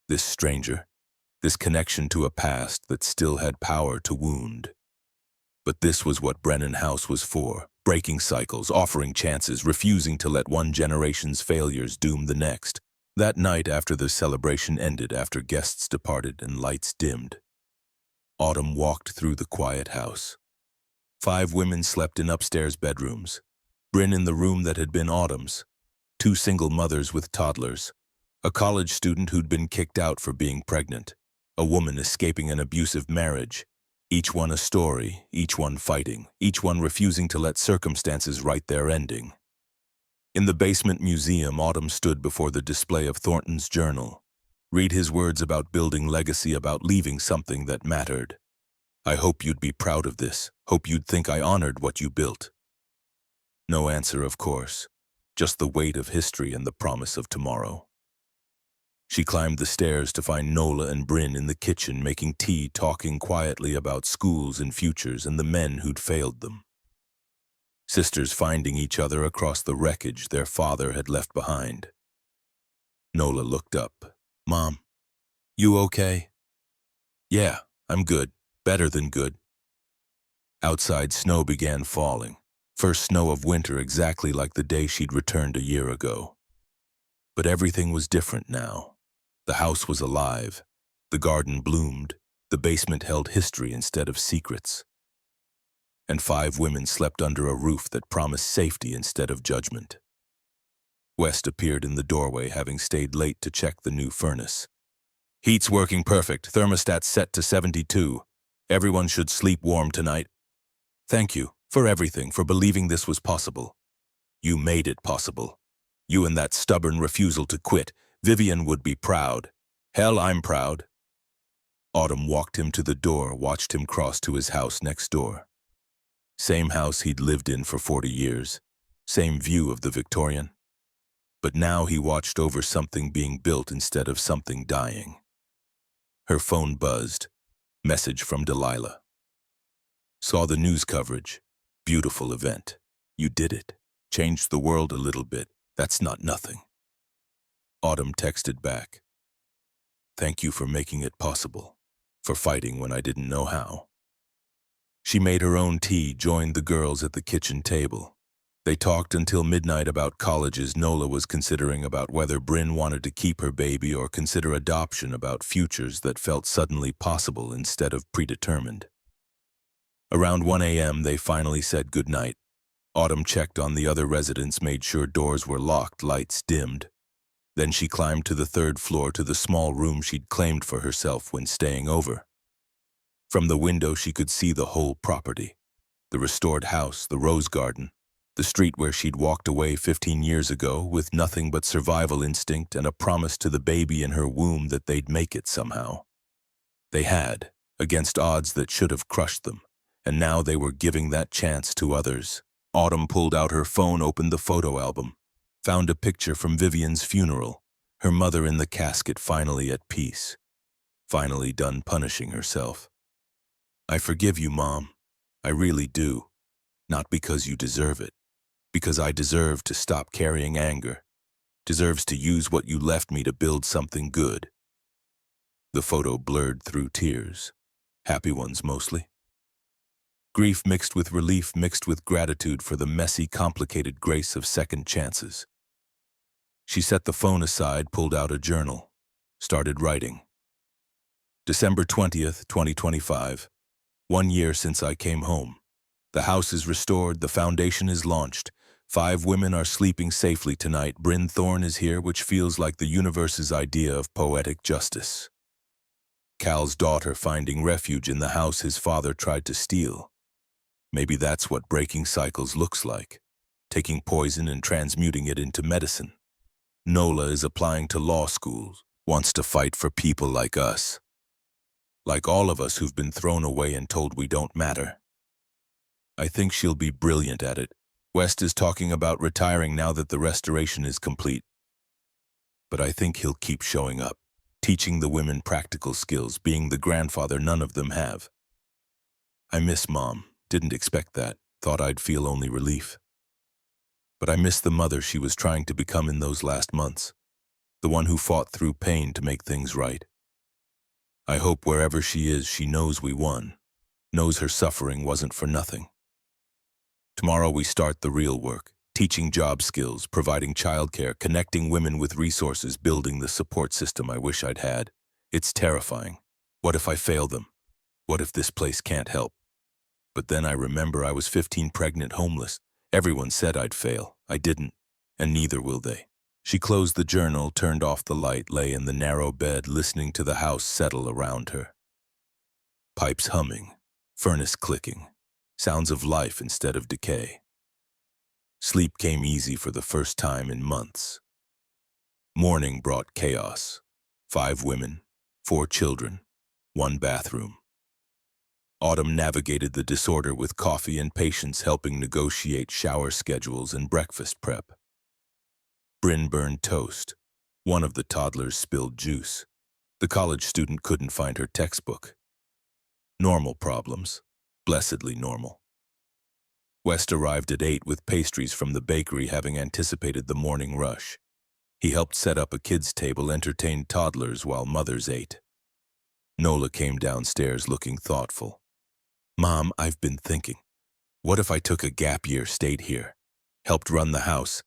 This stranger. This connection to a past that still had power to wound. But this was what Brennan House was for. Breaking cycles, offering chances, refusing to let one generation's failures doom the next. That night, after the celebration ended, after guests departed and lights dimmed, Autumn walked through the quiet house. 5 women slept in upstairs bedrooms. Bryn in the room that had been Autumn's. 2 single mothers with toddlers. A college student who'd been kicked out for being pregnant. A woman escaping an abusive marriage. Each one a story, each one fighting, each one refusing to let circumstances write their ending. In the basement museum, Autumn stood before the display of Thornton's journal. Read his words about building legacy, about leaving something that mattered. I hope you'd be proud of this. Hope you'd think I honored what you built. No answer, of course. Just the weight of history and the promise of tomorrow. She climbed the stairs to find Nola and Bryn in the kitchen making tea, talking quietly about schools and futures and the men who'd failed them. Sisters finding each other across the wreckage their father had left behind. Nola looked up. Mom, you okay? Yeah, I'm good. Better than good. Outside, snow began falling. First snow of winter, exactly like the day she'd returned a year ago. But everything was different now. The house was alive. The garden bloomed. The basement held history instead of secrets. And 5 women slept under a roof that promised safety instead of judgment. West appeared in the doorway, having stayed late to check the new furnace. Heat's working perfect. Thermostat set to 72. Everyone should sleep warm tonight. Thank you for everything, for believing this was possible. You made it possible. You and that stubborn refusal to quit. Vivian would be proud. Hell, I'm proud. Autumn walked him to the door, watched him cross to his house next door. Same house he'd lived in for 40 years. Same view of the Victorian. But now he watched over something being built instead of something dying. Her phone buzzed. Message from Delilah. Saw the news coverage. Beautiful event. You did it. Changed the world a little bit. That's not nothing. Autumn texted back. Thank you for making it possible. For fighting when I didn't know how. She made her own tea, joined the girls at the kitchen table. They talked until midnight about colleges Nola was considering, about whether Bryn wanted to keep her baby or consider adoption, about futures that felt suddenly possible instead of predetermined. Around 1 a.m. they finally said goodnight. Autumn checked on the other residents, made sure doors were locked, lights dimmed. Then she climbed to the 3rd floor to the small room she'd claimed for herself when staying over. From the window she could see the whole property. The restored house, the rose garden, the street where she'd walked away 15 years ago with nothing but survival instinct and a promise to the baby in her womb that they'd make it somehow. They had, against odds that should have crushed them, and now they were giving that chance to others. Autumn pulled out her phone, opened the photo album, found a picture from Vivian's funeral, her mother in the casket, finally at peace, finally done punishing herself. I forgive you, Mom. I really do. Not because you deserve it. Because I deserve to stop carrying anger. Deserves to use what you left me to build something good. The photo blurred through tears. Happy ones mostly. Grief mixed with relief, mixed with gratitude for the messy, complicated grace of second chances. She set the phone aside, pulled out a journal, started writing. December 20th, 2025. 1 year since I came home. The house is restored, the foundation is launched. 5 women are sleeping safely tonight. Bryn Thorne is here, which feels like the universe's idea of poetic justice. Cal's daughter finding refuge in the house his father tried to steal. Maybe that's what breaking cycles looks like, taking poison and transmuting it into medicine. Nola is applying to law schools, wants to fight for people like us. Like all of us who've been thrown away and told we don't matter. I think she'll be brilliant at it. West is talking about retiring now that the restoration is complete. But I think he'll keep showing up, teaching the women practical skills, being the grandfather none of them have. I miss Mom. Didn't expect that. Thought I'd feel only relief. But I miss the mother she was trying to become in those last months. The one who fought through pain to make things right. I hope wherever she is, she knows we won. Knows her suffering wasn't for nothing. Tomorrow we start the real work. Teaching job skills, providing childcare, connecting women with resources, building the support system I wish I'd had. It's terrifying. What if I fail them? What if this place can't help? But then I remember I was 15, pregnant, homeless. Everyone said I'd fail. I didn't, and neither will they. She closed the journal, turned off the light, lay in the narrow bed, listening to the house settle around her. Pipes humming, furnace clicking, sounds of life instead of decay. Sleep came easy for the first time in months. Morning brought chaos. 5 women, 4 children, 1 bathroom. Autumn navigated the disorder with coffee and patience, helping negotiate shower schedules and breakfast prep. Bryn burned toast. One of the toddlers spilled juice. The college student couldn't find her textbook. Normal problems. Blessedly normal. West arrived at 8 with pastries from the bakery, having anticipated the morning rush. He helped set up a kids' table, entertained toddlers while mothers ate. Nola came downstairs looking thoughtful. Mom, I've been thinking. What if I took a gap year, stayed here, helped run the house?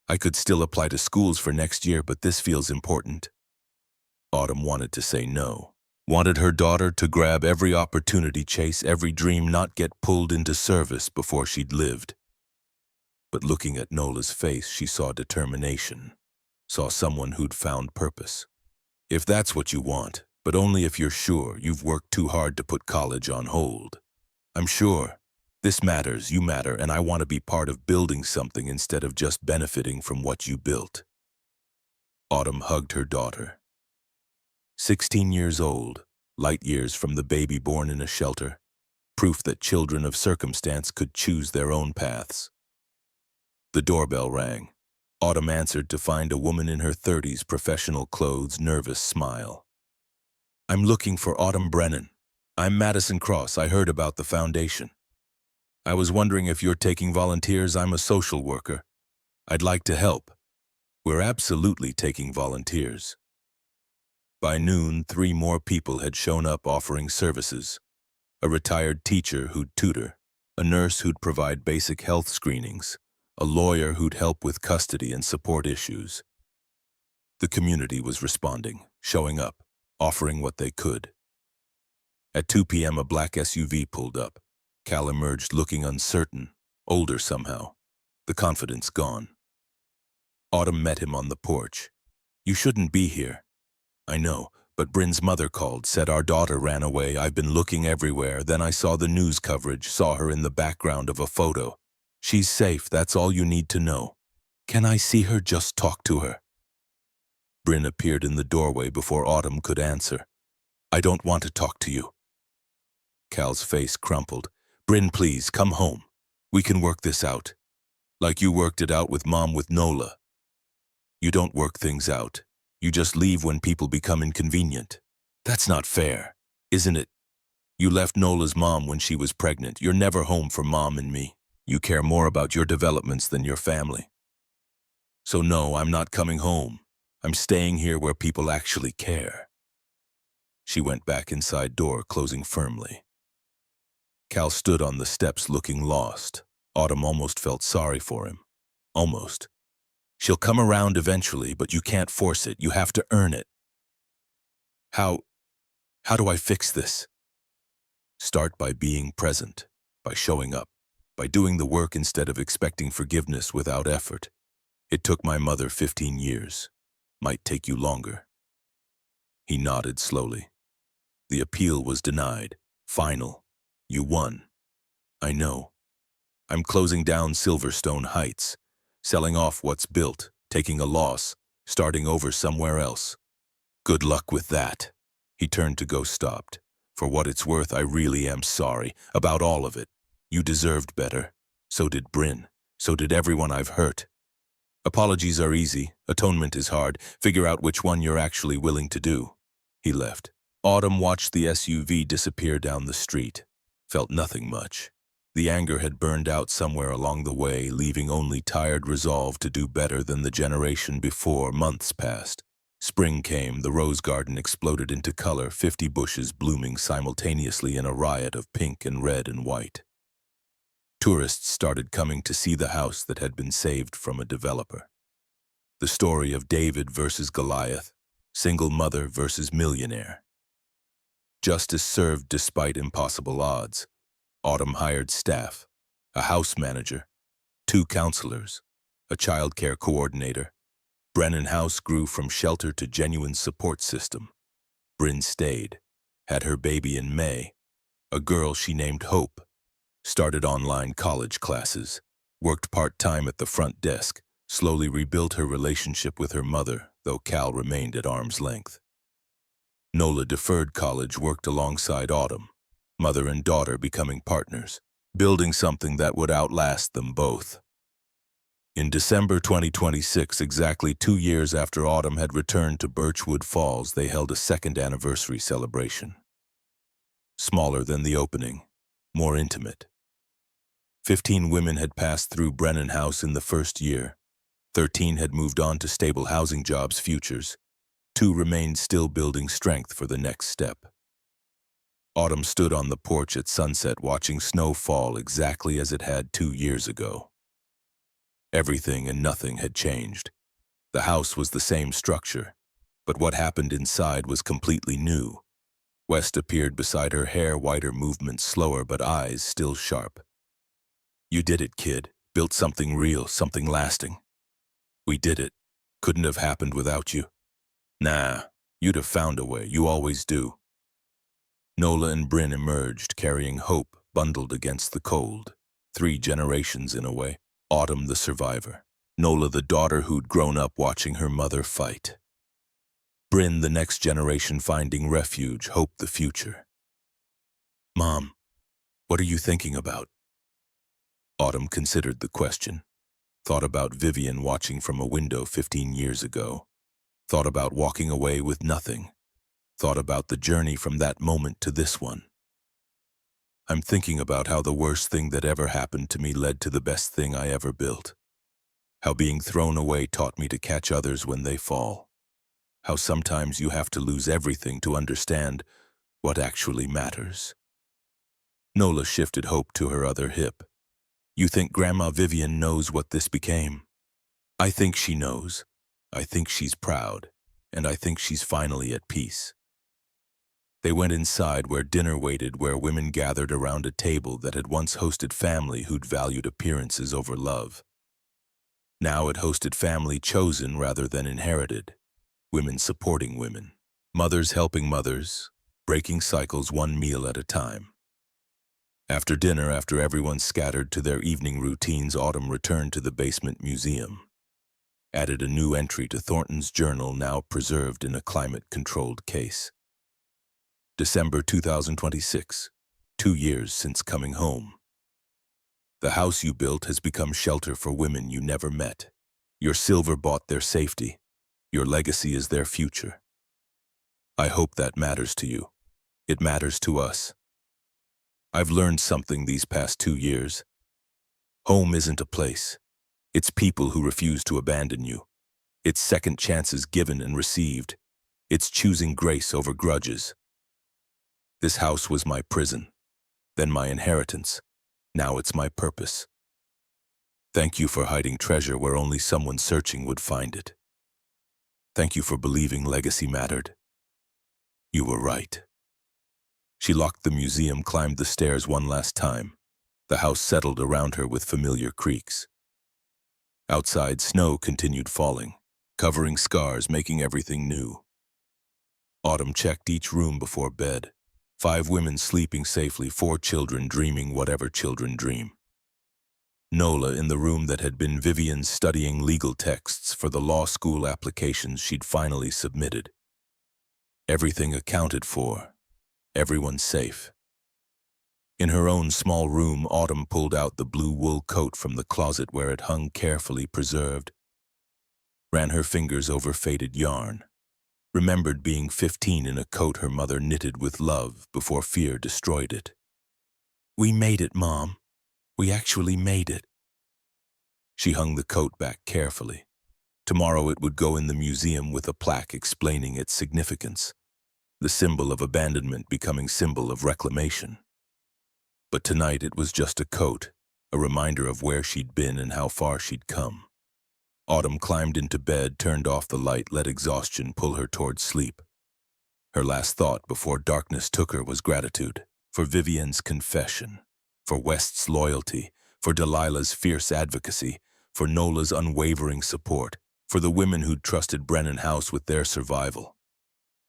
I could still apply to schools for next year, but this feels important. Autumn wanted to say no. Wanted her daughter to grab every opportunity, chase every dream, not get pulled into service before she'd lived. But looking at Nola's face, she saw determination, saw someone who'd found purpose. If that's what you want, but only if you're sure you've worked too hard to put college on hold. I'm sure. This matters, you matter, and I want to be part of building something instead of just benefiting from what you built. Autumn hugged her daughter. 16 years old, light years from the baby born in a shelter, proof that children of circumstance could choose their own paths. The doorbell rang. Autumn answered to find a woman in her 30s, professional clothes, nervous smile. I'm looking for Autumn Brennan. I'm Madison Cross. I heard about the foundation. I was wondering if you're taking volunteers. I'm a social worker. I'd like to help. We're absolutely taking volunteers. By noon, 3 more people had shown up offering services. A retired teacher who'd tutor, a nurse who'd provide basic health screenings, a lawyer who'd help with custody and support issues. The community was responding, showing up, offering what they could. At 2 p.m., a black SUV pulled up. Cal emerged looking uncertain, older somehow, the confidence gone. Autumn met him on the porch. You shouldn't be here. I know, but Bryn's mother called, said our daughter ran away. I've been looking everywhere. Then I saw the news coverage, saw her in the background of a photo. She's safe, that's all you need to know. Can I see her? Just talk to her. Bryn appeared in the doorway before Autumn could answer. I don't want to talk to you. Cal's face crumpled. Bryn, please, come home. We can work this out. Like you worked it out with Mom, with Nola. You don't work things out. You just leave when people become inconvenient. That's not fair, isn't it? You left Nola's mom when she was pregnant. You're never home for Mom and me. You care more about your developments than your family. So no, I'm not coming home. I'm staying here where people actually care. She went back inside door, closing firmly. Cal stood on the steps looking lost. Autumn almost felt sorry for him. Almost. She'll come around eventually, but you can't force it. You have to earn it. How do I fix this? Start by being present, by showing up, by doing the work instead of expecting forgiveness without effort. It took my mother 15 years. Might take you longer. He nodded slowly. The appeal was denied. Final. You won. I know. I'm closing down Silverstone Heights, selling off what's built, taking a loss, starting over somewhere else. Good luck with that. He turned to go, stopped. For what it's worth, I really am sorry about all of it. You deserved better. So did Bryn. So did everyone I've hurt. Apologies are easy. Atonement is hard. Figure out which one you're actually willing to do. He left. Autumn watched the SUV disappear down the street. Felt nothing much. The anger had burned out somewhere along the way, leaving only tired resolve to do better than the generation before. Months passed. Spring came, the rose garden exploded into color, 50 bushes blooming simultaneously in a riot of pink and red and white. Tourists started coming to see the house that had been saved from a developer. The story of David versus Goliath, single mother versus millionaire. Justice served despite impossible odds. Autumn hired staff, a house manager, 2 counselors, a child care coordinator. Brennan House grew from shelter to genuine support system. Bryn stayed, had her baby in May, a girl she named Hope, started online college classes, worked part-time at the front desk, slowly rebuilt her relationship with her mother, though Cal remained at arm's length. Nola deferred college, worked alongside Autumn, mother and daughter becoming partners, building something that would outlast them both. In December 2026, exactly 2 years after Autumn had returned to Birchwood Falls, they held a second anniversary celebration. Smaller than the opening, more intimate. 15 women had passed through Brennan House in the first year. 13 had moved on to stable housing jobs futures. 2 remained, still building strength for the next step. Autumn stood on the porch at sunset, watching snow fall exactly as it had 2 years ago. Everything and nothing had changed. The house was the same structure, but what happened inside was completely new. West appeared beside her, hair whiter, movements slower, but eyes still sharp. You did it, kid. Built something real, something lasting. We did it. Couldn't have happened without you. Nah, you'd have found a way. You always do. Nola and Bryn emerged, carrying Hope, bundled against the cold. 3 generations in a way. Autumn the survivor. Nola the daughter who'd grown up watching her mother fight. Bryn the next generation finding refuge, Hope the future. Mom, what are you thinking about? Autumn considered the question. Thought about Vivian watching from a window 15 years ago. Thought about walking away with nothing. Thought about the journey from that moment to this one. I'm thinking about how the worst thing that ever happened to me led to the best thing I ever built. How being thrown away taught me to catch others when they fall. How sometimes you have to lose everything to understand what actually matters. Nola shifted Hope to her other hip. You think Grandma Vivian knows what this became? I think she knows. I think she's proud. And I think she's finally at peace. They went inside where dinner waited, where women gathered around a table that had once hosted family who'd valued appearances over love. Now it hosted family chosen rather than inherited. Women supporting women. Mothers helping mothers, breaking cycles one meal at a time. After dinner, after everyone scattered to their evening routines, Autumn returned to the basement museum. Added a new entry to Thornton's journal, now preserved in a climate-controlled case. December 2026, 2 years since coming home. The house you built has become shelter for women you never met. Your silver bought their safety. Your legacy is their future. I hope that matters to you. It matters to us. I've learned something these past 2 years. Home isn't a place. It's people who refuse to abandon you. It's second chances given and received. It's choosing grace over grudges. This house was my prison, then my inheritance. Now it's my purpose. Thank you for hiding treasure where only someone searching would find it. Thank you for believing legacy mattered. You were right. She locked the museum, climbed the stairs one last time. The house settled around her with familiar creaks. Outside, snow continued falling, covering scars, making everything new. Autumn checked each room before bed. 5 women sleeping safely, 4 children dreaming whatever children dream. Nola in the room that had been Vivian studying legal texts for the law school applications she'd finally submitted. Everything accounted for. Everyone safe. In her own small room, Autumn pulled out the blue wool coat from the closet where it hung carefully preserved, ran her fingers over faded yarn, remembered being 15 in a coat her mother knitted with love before fear destroyed it. "We made it, Mom. We actually made it." She hung the coat back carefully. Tomorrow it would go in the museum with a plaque explaining its significance, the symbol of abandonment becoming symbol of reclamation. But tonight it was just a coat, a reminder of where she'd been and how far she'd come. Autumn climbed into bed, turned off the light, let exhaustion pull her towards sleep. Her last thought before darkness took her was gratitude for Vivian's confession, for West's loyalty, for Delilah's fierce advocacy, for Nola's unwavering support, for the women who'd trusted Brennan House with their survival,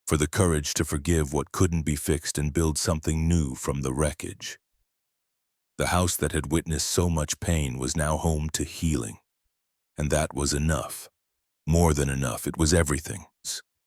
for the courage to forgive what couldn't be fixed and build something new from the wreckage. The house that had witnessed so much pain was now home to healing, and that was enough. More than enough, it was everything.